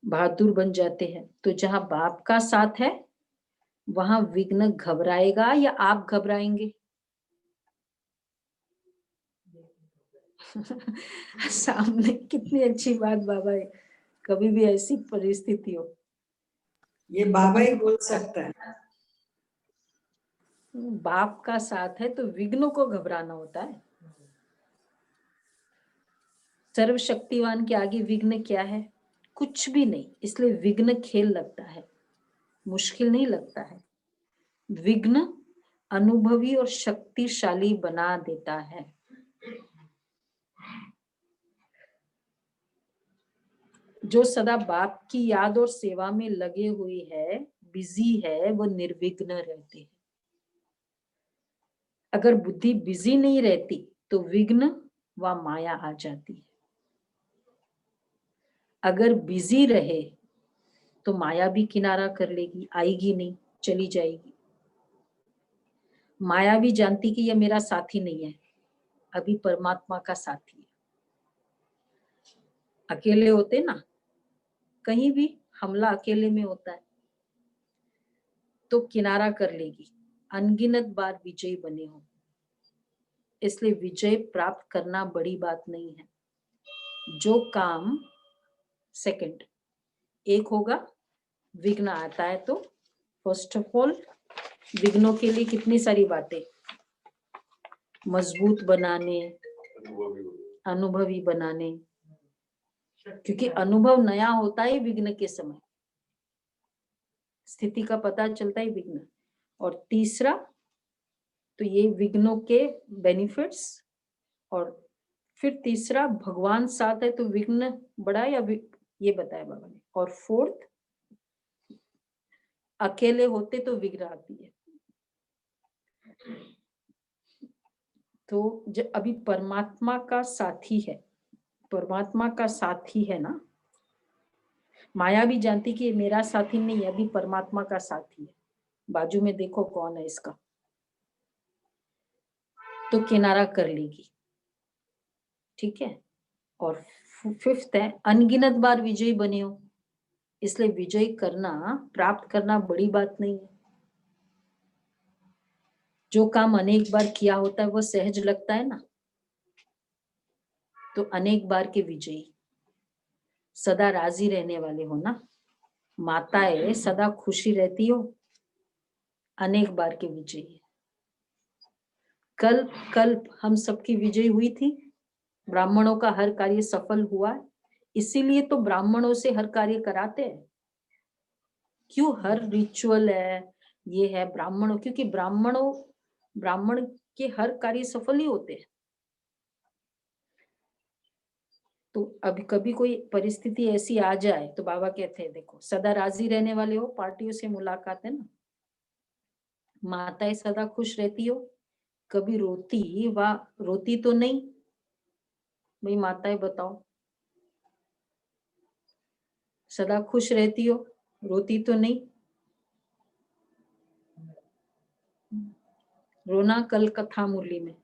बहादुर बन जाते हैं। तो जहां बाप का साथ है वहां विघ्न घबराएगा या आप घबराएंगे? सामने कितनी अच्छी बात बाबा है, कभी भी ऐसी परिस्थिति हो, ये बाबा ही बोल सकता है। बाप का साथ है तो विघ्नों को घबराना होता है। सर्वशक्तिवान के आगे विघ्न क्या है? कुछ भी नहीं, इसलिए विघ्न खेल लगता है, मुश्किल नहीं लगता है। विघ्न अनुभवी और शक्तिशाली बना देता है। जो सदा बाप की याद और सेवा में लगे हुए है, बिजी है, वो निर्विघ्न रहते हैं। अगर बुद्धि बिजी नहीं रहती तो विघ्न व माया आ जाती है। अगर बिजी रहे तो माया भी किनारा कर लेगी, आएगी नहीं, चली जाएगी। माया भी जानती कि यह मेरा साथी नहीं है, अभी परमात्मा का साथी है। अकेले होते ना, कहीं भी हमला अकेले में होता है तो किनारा कर लेगी, अनगिनत बार विजयी बने हो। इसलिए विजय प्राप्त करना बड़ी बात नहीं है। जो काम सेकंड एक होगा, विघ्न आता है तो फर्स्ट ऑफ ऑल विघ्नों के लिए कितनी सारी बातें, मजबूत बनाने, अनुभवी बनाने, क्योंकि अनुभव नया होता है विघ्न के समय, स्थिति का पता चलता है विघ्न। और तीसरा तो ये विघ्नों के बेनिफिट्स, और फिर तीसरा भगवान साथ है तो विघ्न बड़ा या ये बताया बाबा ने। और फोर्थ अकेले होते तो विघ्न आती है। तो जब अभी परमात्मा का साथी है, परमात्मा का साथी है ना, माया भी जानती कि मेरा साथी नहीं है, अभी परमात्मा का साथी है, बाजू में देखो कौन है इसका, तो किनारा कर लेगी। ठीक है। और फिफ्थ है अनगिनत बार विजयी बने हो, इसलिए विजय करना, प्राप्त करना बड़ी बात नहीं है। जो काम अनेक बार किया होता है वो सहज लगता है ना, तो अनेक बार के विजयी, सदा राजी रहने वाले हो ना, माताएं सदा खुशी रहती हो, अनेक बार के विजयी। कल्प कल्प हम सबकी विजय हुई थी, ब्राह्मणों का हर कार्य सफल हुआ, इसीलिए तो ब्राह्मणों से हर कार्य कराते हैं। क्यों हर रिचुअल है, ये है ब्राह्मणों, क्योंकि ब्राह्मण के हर कार्य सफल ही होते हैं। तो अभी कभी कोई परिस्थिति ऐसी आ जाए तो बाबा कहते हैं देखो सदा राजी रहने वाले हो, पार्टियों से मुलाकात है ना, माताएं सदा खुश रहती हो, कभी रोती तो नहीं भाई, माताएं बताओ, सदा खुश रहती हो, रोती तो नहीं। रोना कल कथा मुरली में,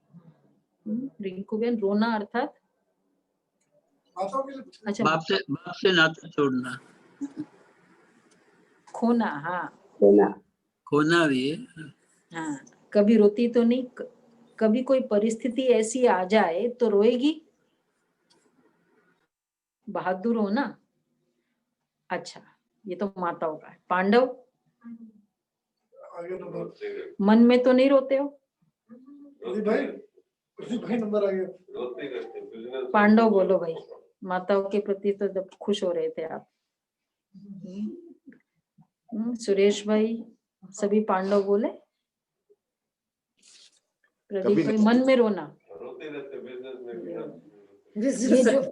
रिंकू बहन, रोना अर्थात अच्छा बाप से नाता छोड़ना, खोना। हाँ खोना भी है। हाँ, कभी रोती तो नहीं, कभी कोई परिस्थिति ऐसी आ जाए तो रोएगी, बहादुर हो ना। अच्छा, ये तो माताओं का है। पांडव मन में तो नहीं रोते हो? भाई नंबर आ गया। पांडव बोलो भाई, माताओं के प्रति तो जब खुश हो रहे थे आप। सुरेश भाई, सभी पांडव बोले। प्रदीप भाई, मन में रोना, ये जो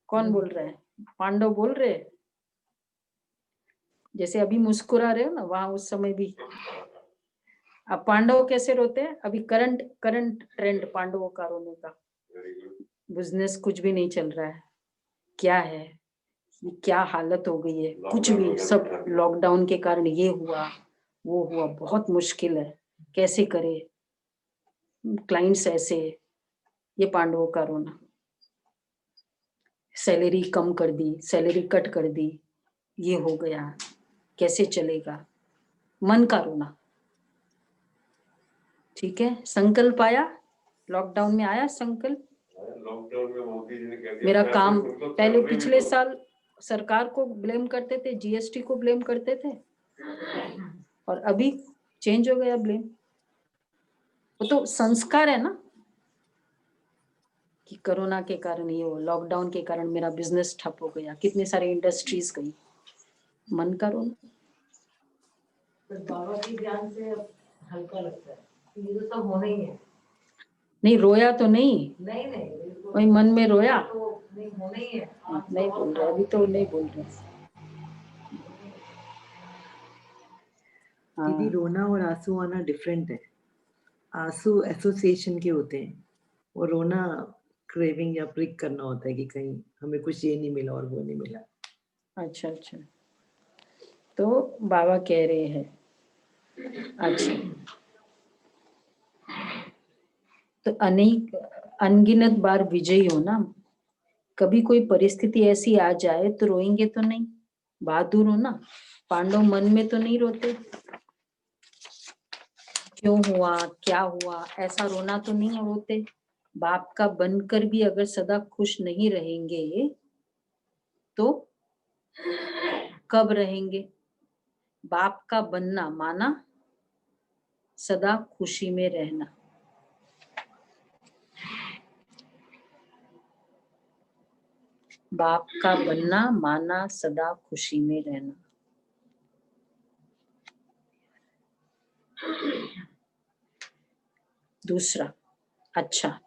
कौन बोल रहा है? पांडव बोल रहे हैं। जैसे अभी मुस्कुरा रहे हो ना, वहां उस समय भी। अब पांडव कैसे रोते हैं? अभी करंट ट्रेंड पांडवों का रोने का। बिजनेस कुछ भी नहीं चल रहा है, क्या है, क्या हालत हो गई है, कुछ भी, सब लॉकडाउन के कारण ये हुआ वो हुआ, बहुत मुश्किल है, कैसे करे, क्लाइंट्स ऐसे, ये पांडवों का रोना। सैलरी कम कर दी, सैलरी कट कर दी, ये हो गया, कैसे चलेगा? मन का रोना। ठीक है, संकल्प आया, लॉकडाउन में आया संकल्प। लॉकडाउन में मोदी जी ने कह दिया मेरा काम, उनको पहले करने भी पिछले दो। साल सरकार को ब्लेम करते थे, जीएसटी को ब्लेम करते थे, और अभी चेंज हो गया ब्लेम। वो तो संस्कार है ना कि कोरोना के कारण ये हो, लॉकडाउन के कारण मेरा बिजनेस ठप हो गया, कितने सारे इंडस्ट्रीज गई। मन करो तो बाबा की ध्यान से हल्का लगता है, ये तो सब होना ही है। नहीं, रोया तो नहीं, नहीं वही मन में रोया तो नहीं होना ही है। नहीं बोल रहे, अभी तो नहीं बोल रहे। दीदी, हाँ, रोना और आंसू आना डिफरेंट है। आंसू एसोसिएशन के होते हैं, और रोना क्रेविंग या प्रिक करना होता है कि कहीं हमें कुछ ये नहीं मिला और वो नहीं मिला। अच्छा अच्छा, तो बाबा कह रहे हैं, अच्छा, तो अनेक अनगिनत बार विजयी हो ना, कभी कोई परिस्थिति ऐसी आ जाए तो रोएंगे तो नहीं, बहादुर हो ना। पांडव मन में तो नहीं रोते, क्यों हुआ क्या हुआ, ऐसा रोना तो नहीं रोते। बाप का बनकर भी अगर सदा खुश नहीं रहेंगे तो कब रहेंगे? बाप का बनना माना सदा खुशी में रहना। बाप का बनना माना सदा खुशी में रहना। दूसरा, अच्छा,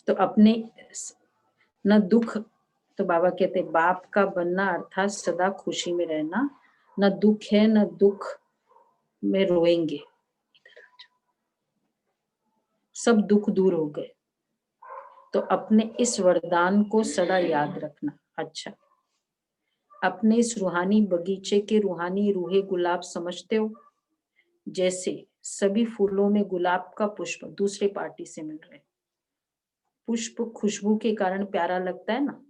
तो अपने न दुख, तो बाबा कहते बाप का बनना अर्थात सदा खुशी में रहना, न दुख है न दुख में रोएंगे, सब दुख दूर हो गए। तो अपने इस वरदान को सदा याद रखना। अच्छा, अपने इस रूहानी बगीचे के रूहानी रूहे गुलाब समझते हो? जैसे सभी फूलों में गुलाब का पुष्प दूसरे पार्टी से मिल रहे, पुष्प खुशबू के कारण प्यारा लगता है ना,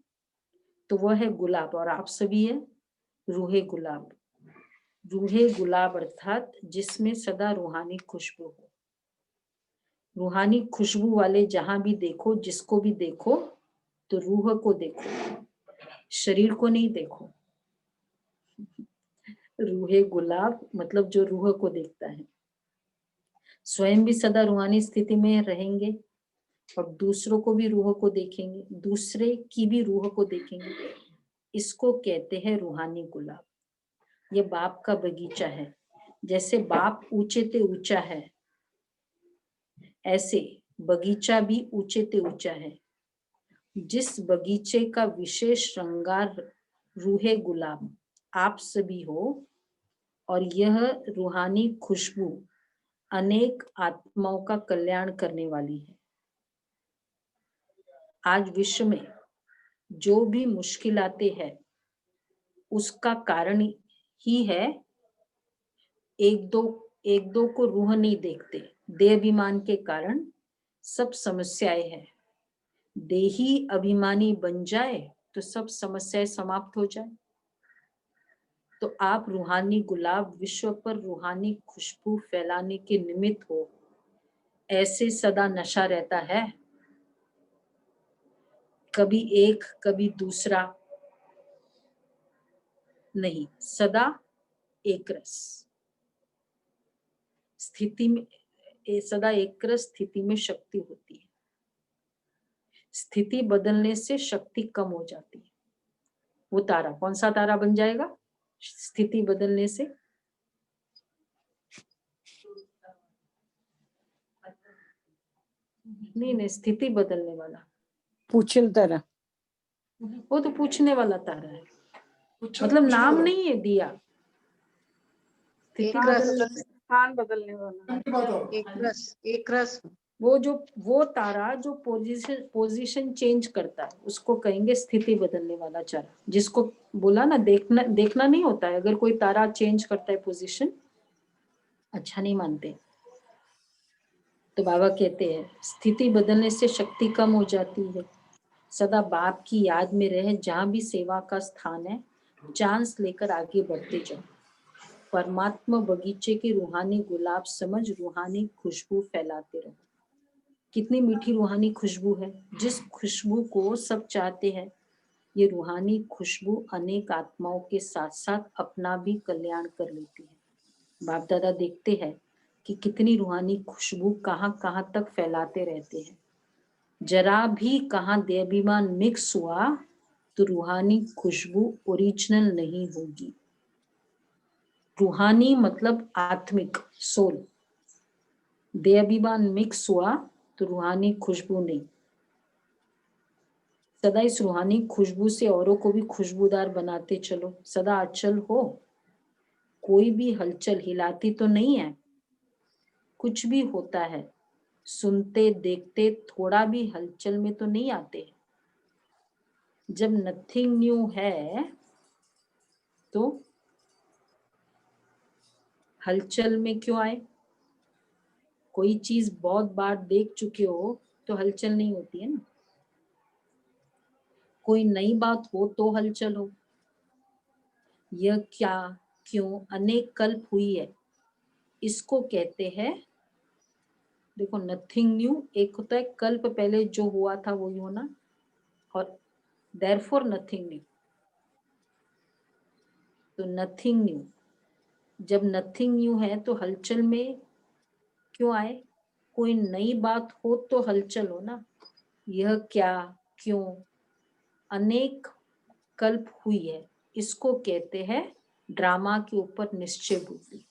तो वह है गुलाब, और आप सभी है रूहे गुलाब। रूहे गुलाब अर्थात जिसमें सदा रूहानी खुशबू हो। रूहानी खुशबू वाले जहां भी देखो, जिसको भी देखो, तो रूह को देखो, शरीर को नहीं देखो। रूहे गुलाब मतलब जो रूह को देखता है। स्वयं भी सदा रूहानी स्थिति में रहेंगे और दूसरों को भी रूह को देखेंगे, दूसरे की भी रूह को देखेंगे। इसको कहते हैं रूहानी गुलाब। ये बाप का बगीचा है। जैसे बाप ऊंचे ते ऊंचा है, ऐसे बगीचा भी ऊंचे ते ऊंचा है। जिस बगीचे का विशेष श्रृंगार रूहे गुलाब आप सभी हो, और यह रूहानी खुशबू अनेक आत्माओं का कल्याण करने वाली है। आज विश्व में जो भी मुश्किल आते हैं उसका कारण ही है एक दो को रूह नहीं देखते। देह अभिमान के कारण सब समस्याएं हैं। देही अभिमानी बन जाए तो सब समस्याएं समाप्त हो जाए। तो आप रूहानी गुलाब विश्व पर रूहानी खुशबू फैलाने के निमित्त हो। ऐसे सदा नशा रहता है, कभी एक कभी दूसरा नहीं, सदा एक रस स्थिति में, सदा एक रस स्थिति में शक्ति होती है। स्थिति बदलने से शक्ति कम हो जाती है। वो तारा कौन सा तारा बन जाएगा स्थिति बदलने से? नहीं, स्थिति बदलने वाला पूछल तारा, वो तो पूछने वाला तारा है, मतलब नाम नहीं है दिया। स्थिति बदलने, स्थान बदलने वाला, एक रस वो तारा जो पोजीशन चेंज करता है उसको कहेंगे स्थिति बदलने वाला तारा। जिसको बोला ना, देखना नहीं होता है। अगर कोई तारा चेंज करता है पोजीशन, अच्छा नहीं मानते। तो बाबा कहते हैं स्थिति बदलने से शक्ति कम हो जाती है। सदा बाप की याद में रहे, जहां भी सेवा का स्थान है चांस लेकर आगे बढ़ते जाओ। परमात्मा बगीचे के रूहानी गुलाब समझ रूहानी खुशबू फैलाते रहो। कितनी मीठी रूहानी खुशबू है, जिस खुशबू को सब चाहते हैं। ये रूहानी खुशबू अनेक आत्माओं के साथ साथ अपना भी कल्याण कर लेती है। बाप दादा देखते हैं कि कितनी रूहानी खुशबू कहाँ कहाँ तक फैलाते रहते हैं। जरा भी कहाँ देहाभिमान मिक्स हुआ तो रूहानी खुशबू ओरिजिनल नहीं होगी। रूहानी मतलब आत्मिक, सोल। देहाभिमान मिक्स हुआ तो रूहानी खुशबू नहीं। सदा इस रूहानी खुशबू से औरों को भी खुशबूदार बनाते चलो। सदा अचल हो, कोई भी हलचल हिलाती तो नहीं है। कुछ भी होता है, सुनते देखते थोड़ा भी हलचल में तो नहीं आते। जब नथिंग न्यू है तो हलचल में क्यों आए? कोई चीज बहुत बार देख चुके हो तो हलचल नहीं होती है ना। कोई नई बात हो तो हलचल हो। यह क्या, क्यों अनेक कल्प हुई है, इसको कहते हैं। देखो नथिंग न्यू एक होता है कल्प पहले जो हुआ था वही होना, और देयरफॉर नथिंग न्यू। तो नथिंग न्यू, जब नथिंग न्यू है तो हलचल में क्यों आए? कोई नई बात हो तो हलचल हो ना। यह क्या, क्यों अनेक कल्प हुई है, इसको कहते हैं ड्रामा के ऊपर निश्चय बुद्धि।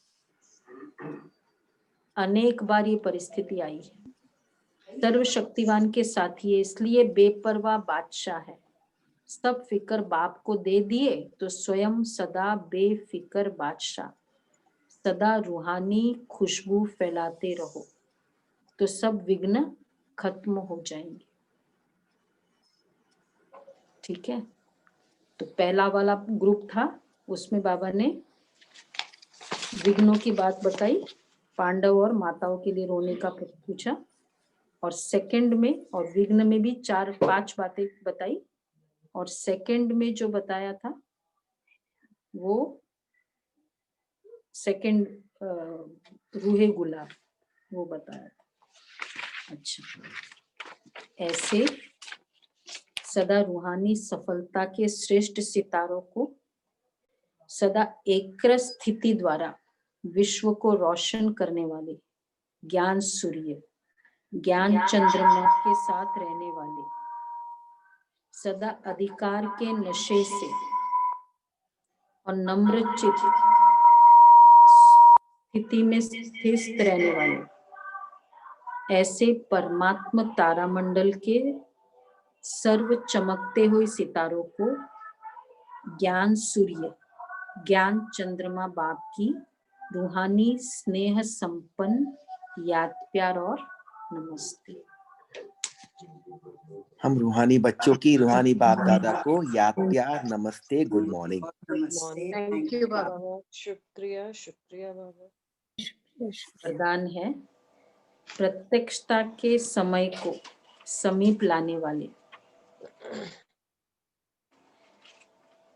अनेक बार ये परिस्थिति आई है। सर्वशक्तिवान के साथ ये इसलिए बेपरवाह बादशाह है। सब फिक्र बाप को दे दिए तो स्वयं सदा बेफिक्र बादशाह। सदा रूहानी खुशबू फैलाते रहो तो सब विघ्न खत्म हो जाएंगे। ठीक है, तो पहला वाला ग्रुप था, उसमें बाबा ने विघ्नों की बात बताई, पांडव और माताओं के लिए रोने का पूछा। और सेकंड में, और विघ्न में भी 4-5 बातें बताई। और सेकंड में जो बताया था वो सेकंड रूहे गुलाब वो बताया था। अच्छा, ऐसे सदा रूहानी सफलता के श्रेष्ठ सितारों को सदा एक स्थिति द्वारा विश्व को रोशन करने वाले ज्ञान सूर्य, ज्ञान चंद्रमा के साथ रहने वाले, सदा अधिकार के नशे से और नम्र चित्त स्थिति में स्थित रहने वाले ऐसे परमात्मा तारामंडल के सर्व चमकते हुए सितारों को ज्ञान सूर्य, ज्ञान चंद्रमा बाप की रूहानी स्नेह संपन्न याद प्यार और नमस्ते। हम रूहानी बच्चों की रूहानी बाप दादा को याद प्यार नमस्ते, गुड मॉर्निंग। थैंक यू बाबा, शुक्रिया शुक्रिया बाबा। वरदान है प्रत्यक्षता के समय को समीप लाने वाले,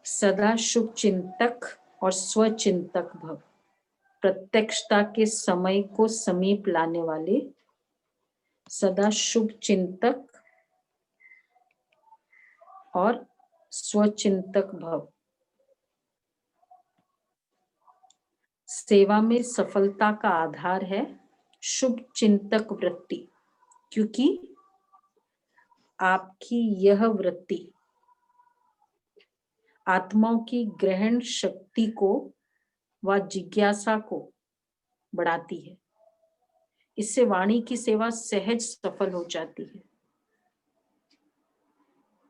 सदा शुभ चिंतक और स्वचिंतक भव। प्रत्यक्षता के समय को समीप लाने वाले, सदा शुभ चिंतक और स्वचिंतक भव। सेवा में सफलता का आधार है शुभ चिंतक वृत्ति, क्योंकि आपकी यह वृत्ति आत्माओं की ग्रहण शक्ति को व जिज्ञासा को बढ़ाती है। इससे वाणी की सेवा सहज सफल हो जाती है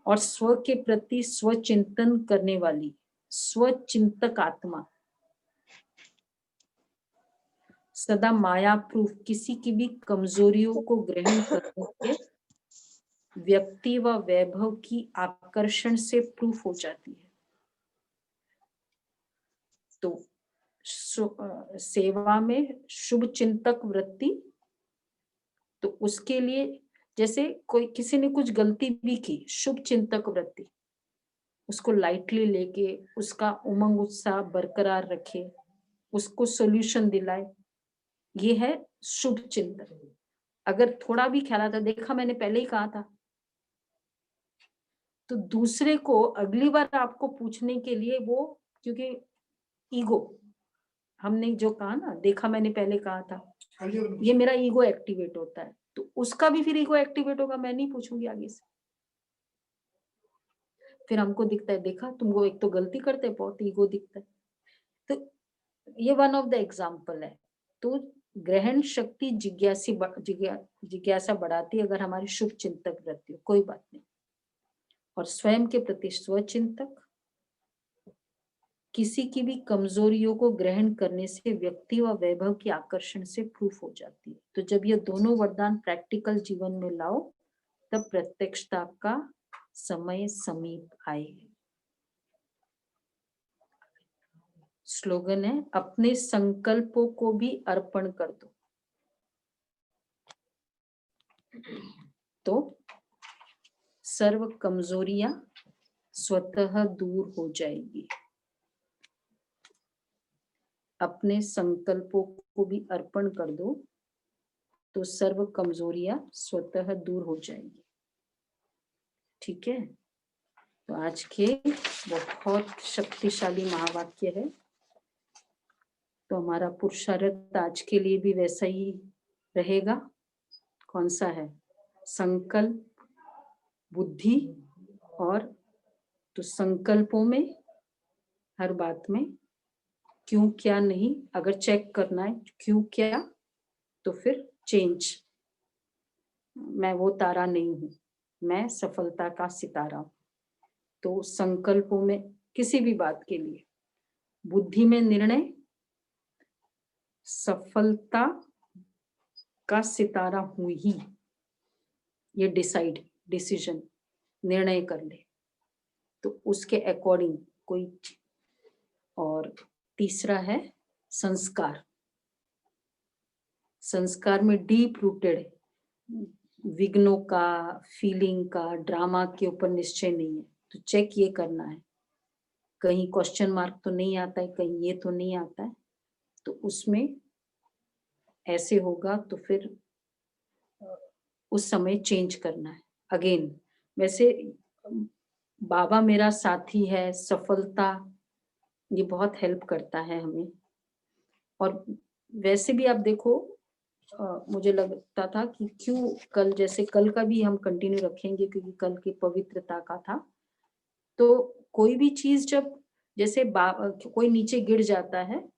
और स्व के प्रति स्वचिंतन करने वाली स्वचिंतक आत्मा सदा माया प्रूफ किसी की भी कमजोरियों को ग्रहण करने से व्यक्ति व वैभव की आकर्षण से प्रूफ हो जाती है। तो सेवा में शुभ चिंतक वृत्ति, तो उसके लिए जैसे कोई किसी ने कुछ गलती भी की, शुभ चिंतक वृत्ति उसको लाइटली लेके उसका उमंग उत्साह बरकरार रखे उसको सॉल्यूशन दिलाए, ये है शुभ चिंतन। अगर थोड़ा भी ख्याल आता, देखा मैंने पहले ही कहा था, तो दूसरे को अगली बार आपको पूछने के लिए वो, क्योंकि ईगो, हमने जो कहा ना, देखा मैंने पहले कहा था, ये मेरा ईगो एक्टिवेट होता है, तो उसका भी फिर ईगो एक्टिवेट होगा, मैं नहीं पूछूंगी आगे से। फिर हमको दिखता है, देखा तुमको एक तो गलती करते बहुत ईगो दिखता है। तो ये वन ऑफ द एग्जाम्पल है। तो ग्रहण शक्ति जिज्ञासा बढ़ाती है अगर हमारी शुभ चिंतक रहती हो, कोई बात नहीं। और स्वयं के प्रति स्वचिंतक, किसी की भी कमजोरियों को ग्रहण करने से व्यक्ति व वैभव की आकर्षण से प्रूफ हो जाती है। तो जब ये दोनों वरदान प्रैक्टिकल जीवन में लाओ, तब प्रत्यक्षता का समय समीप आए। स्लोगन है, अपने संकल्पों को भी अर्पण कर दो, तो सर्व कमजोरियां स्वतः दूर हो जाएगी। अपने संकल्पों को भी अर्पण कर दो, तो सर्व कमजोरियां स्वतः दूर हो जाएगी। ठीक है, तो आज के बहुत शक्तिशाली महावाक्य है। तो हमारा पुरुषार्थ आज के लिए भी वैसा ही रहेगा। कौन सा है? संकल्प, बुद्धि, और तो संकल्पों में हर बात में क्यों क्या नहीं, अगर चेक करना है क्यों क्या, तो फिर चेंज। मैं वो तारा नहीं हूं, मैं सफलता का सितारा हूं। तो संकल्पों में किसी भी बात के लिए, बुद्धि में निर्णय, सफलता का सितारा हूं ही, ये डिसीजन निर्णय कर ले, तो उसके अकॉर्डिंग कोई। और तीसरा है संस्कार। संस्कार में डीप रूटेड विघ्नों का, फीलिंग का, ड्रामा के ऊपर निश्चय नहीं है। तो चेक ये करना है, कहीं क्वेश्चन मार्क तो नहीं आता है, कहीं ये तो नहीं आता है, तो उसमें ऐसे होगा तो फिर उस समय चेंज करना है अगेन। वैसे बाबा मेरा साथी है, सफलता, ये बहुत हेल्प करता है हमें। और वैसे भी आप देखो, मुझे लगता था कि क्यों कल, जैसे कल का भी हम कंटिन्यू रखेंगे क्योंकि कल की पवित्रता का था। तो कोई भी चीज जब जैसे कोई नीचे गिर जाता है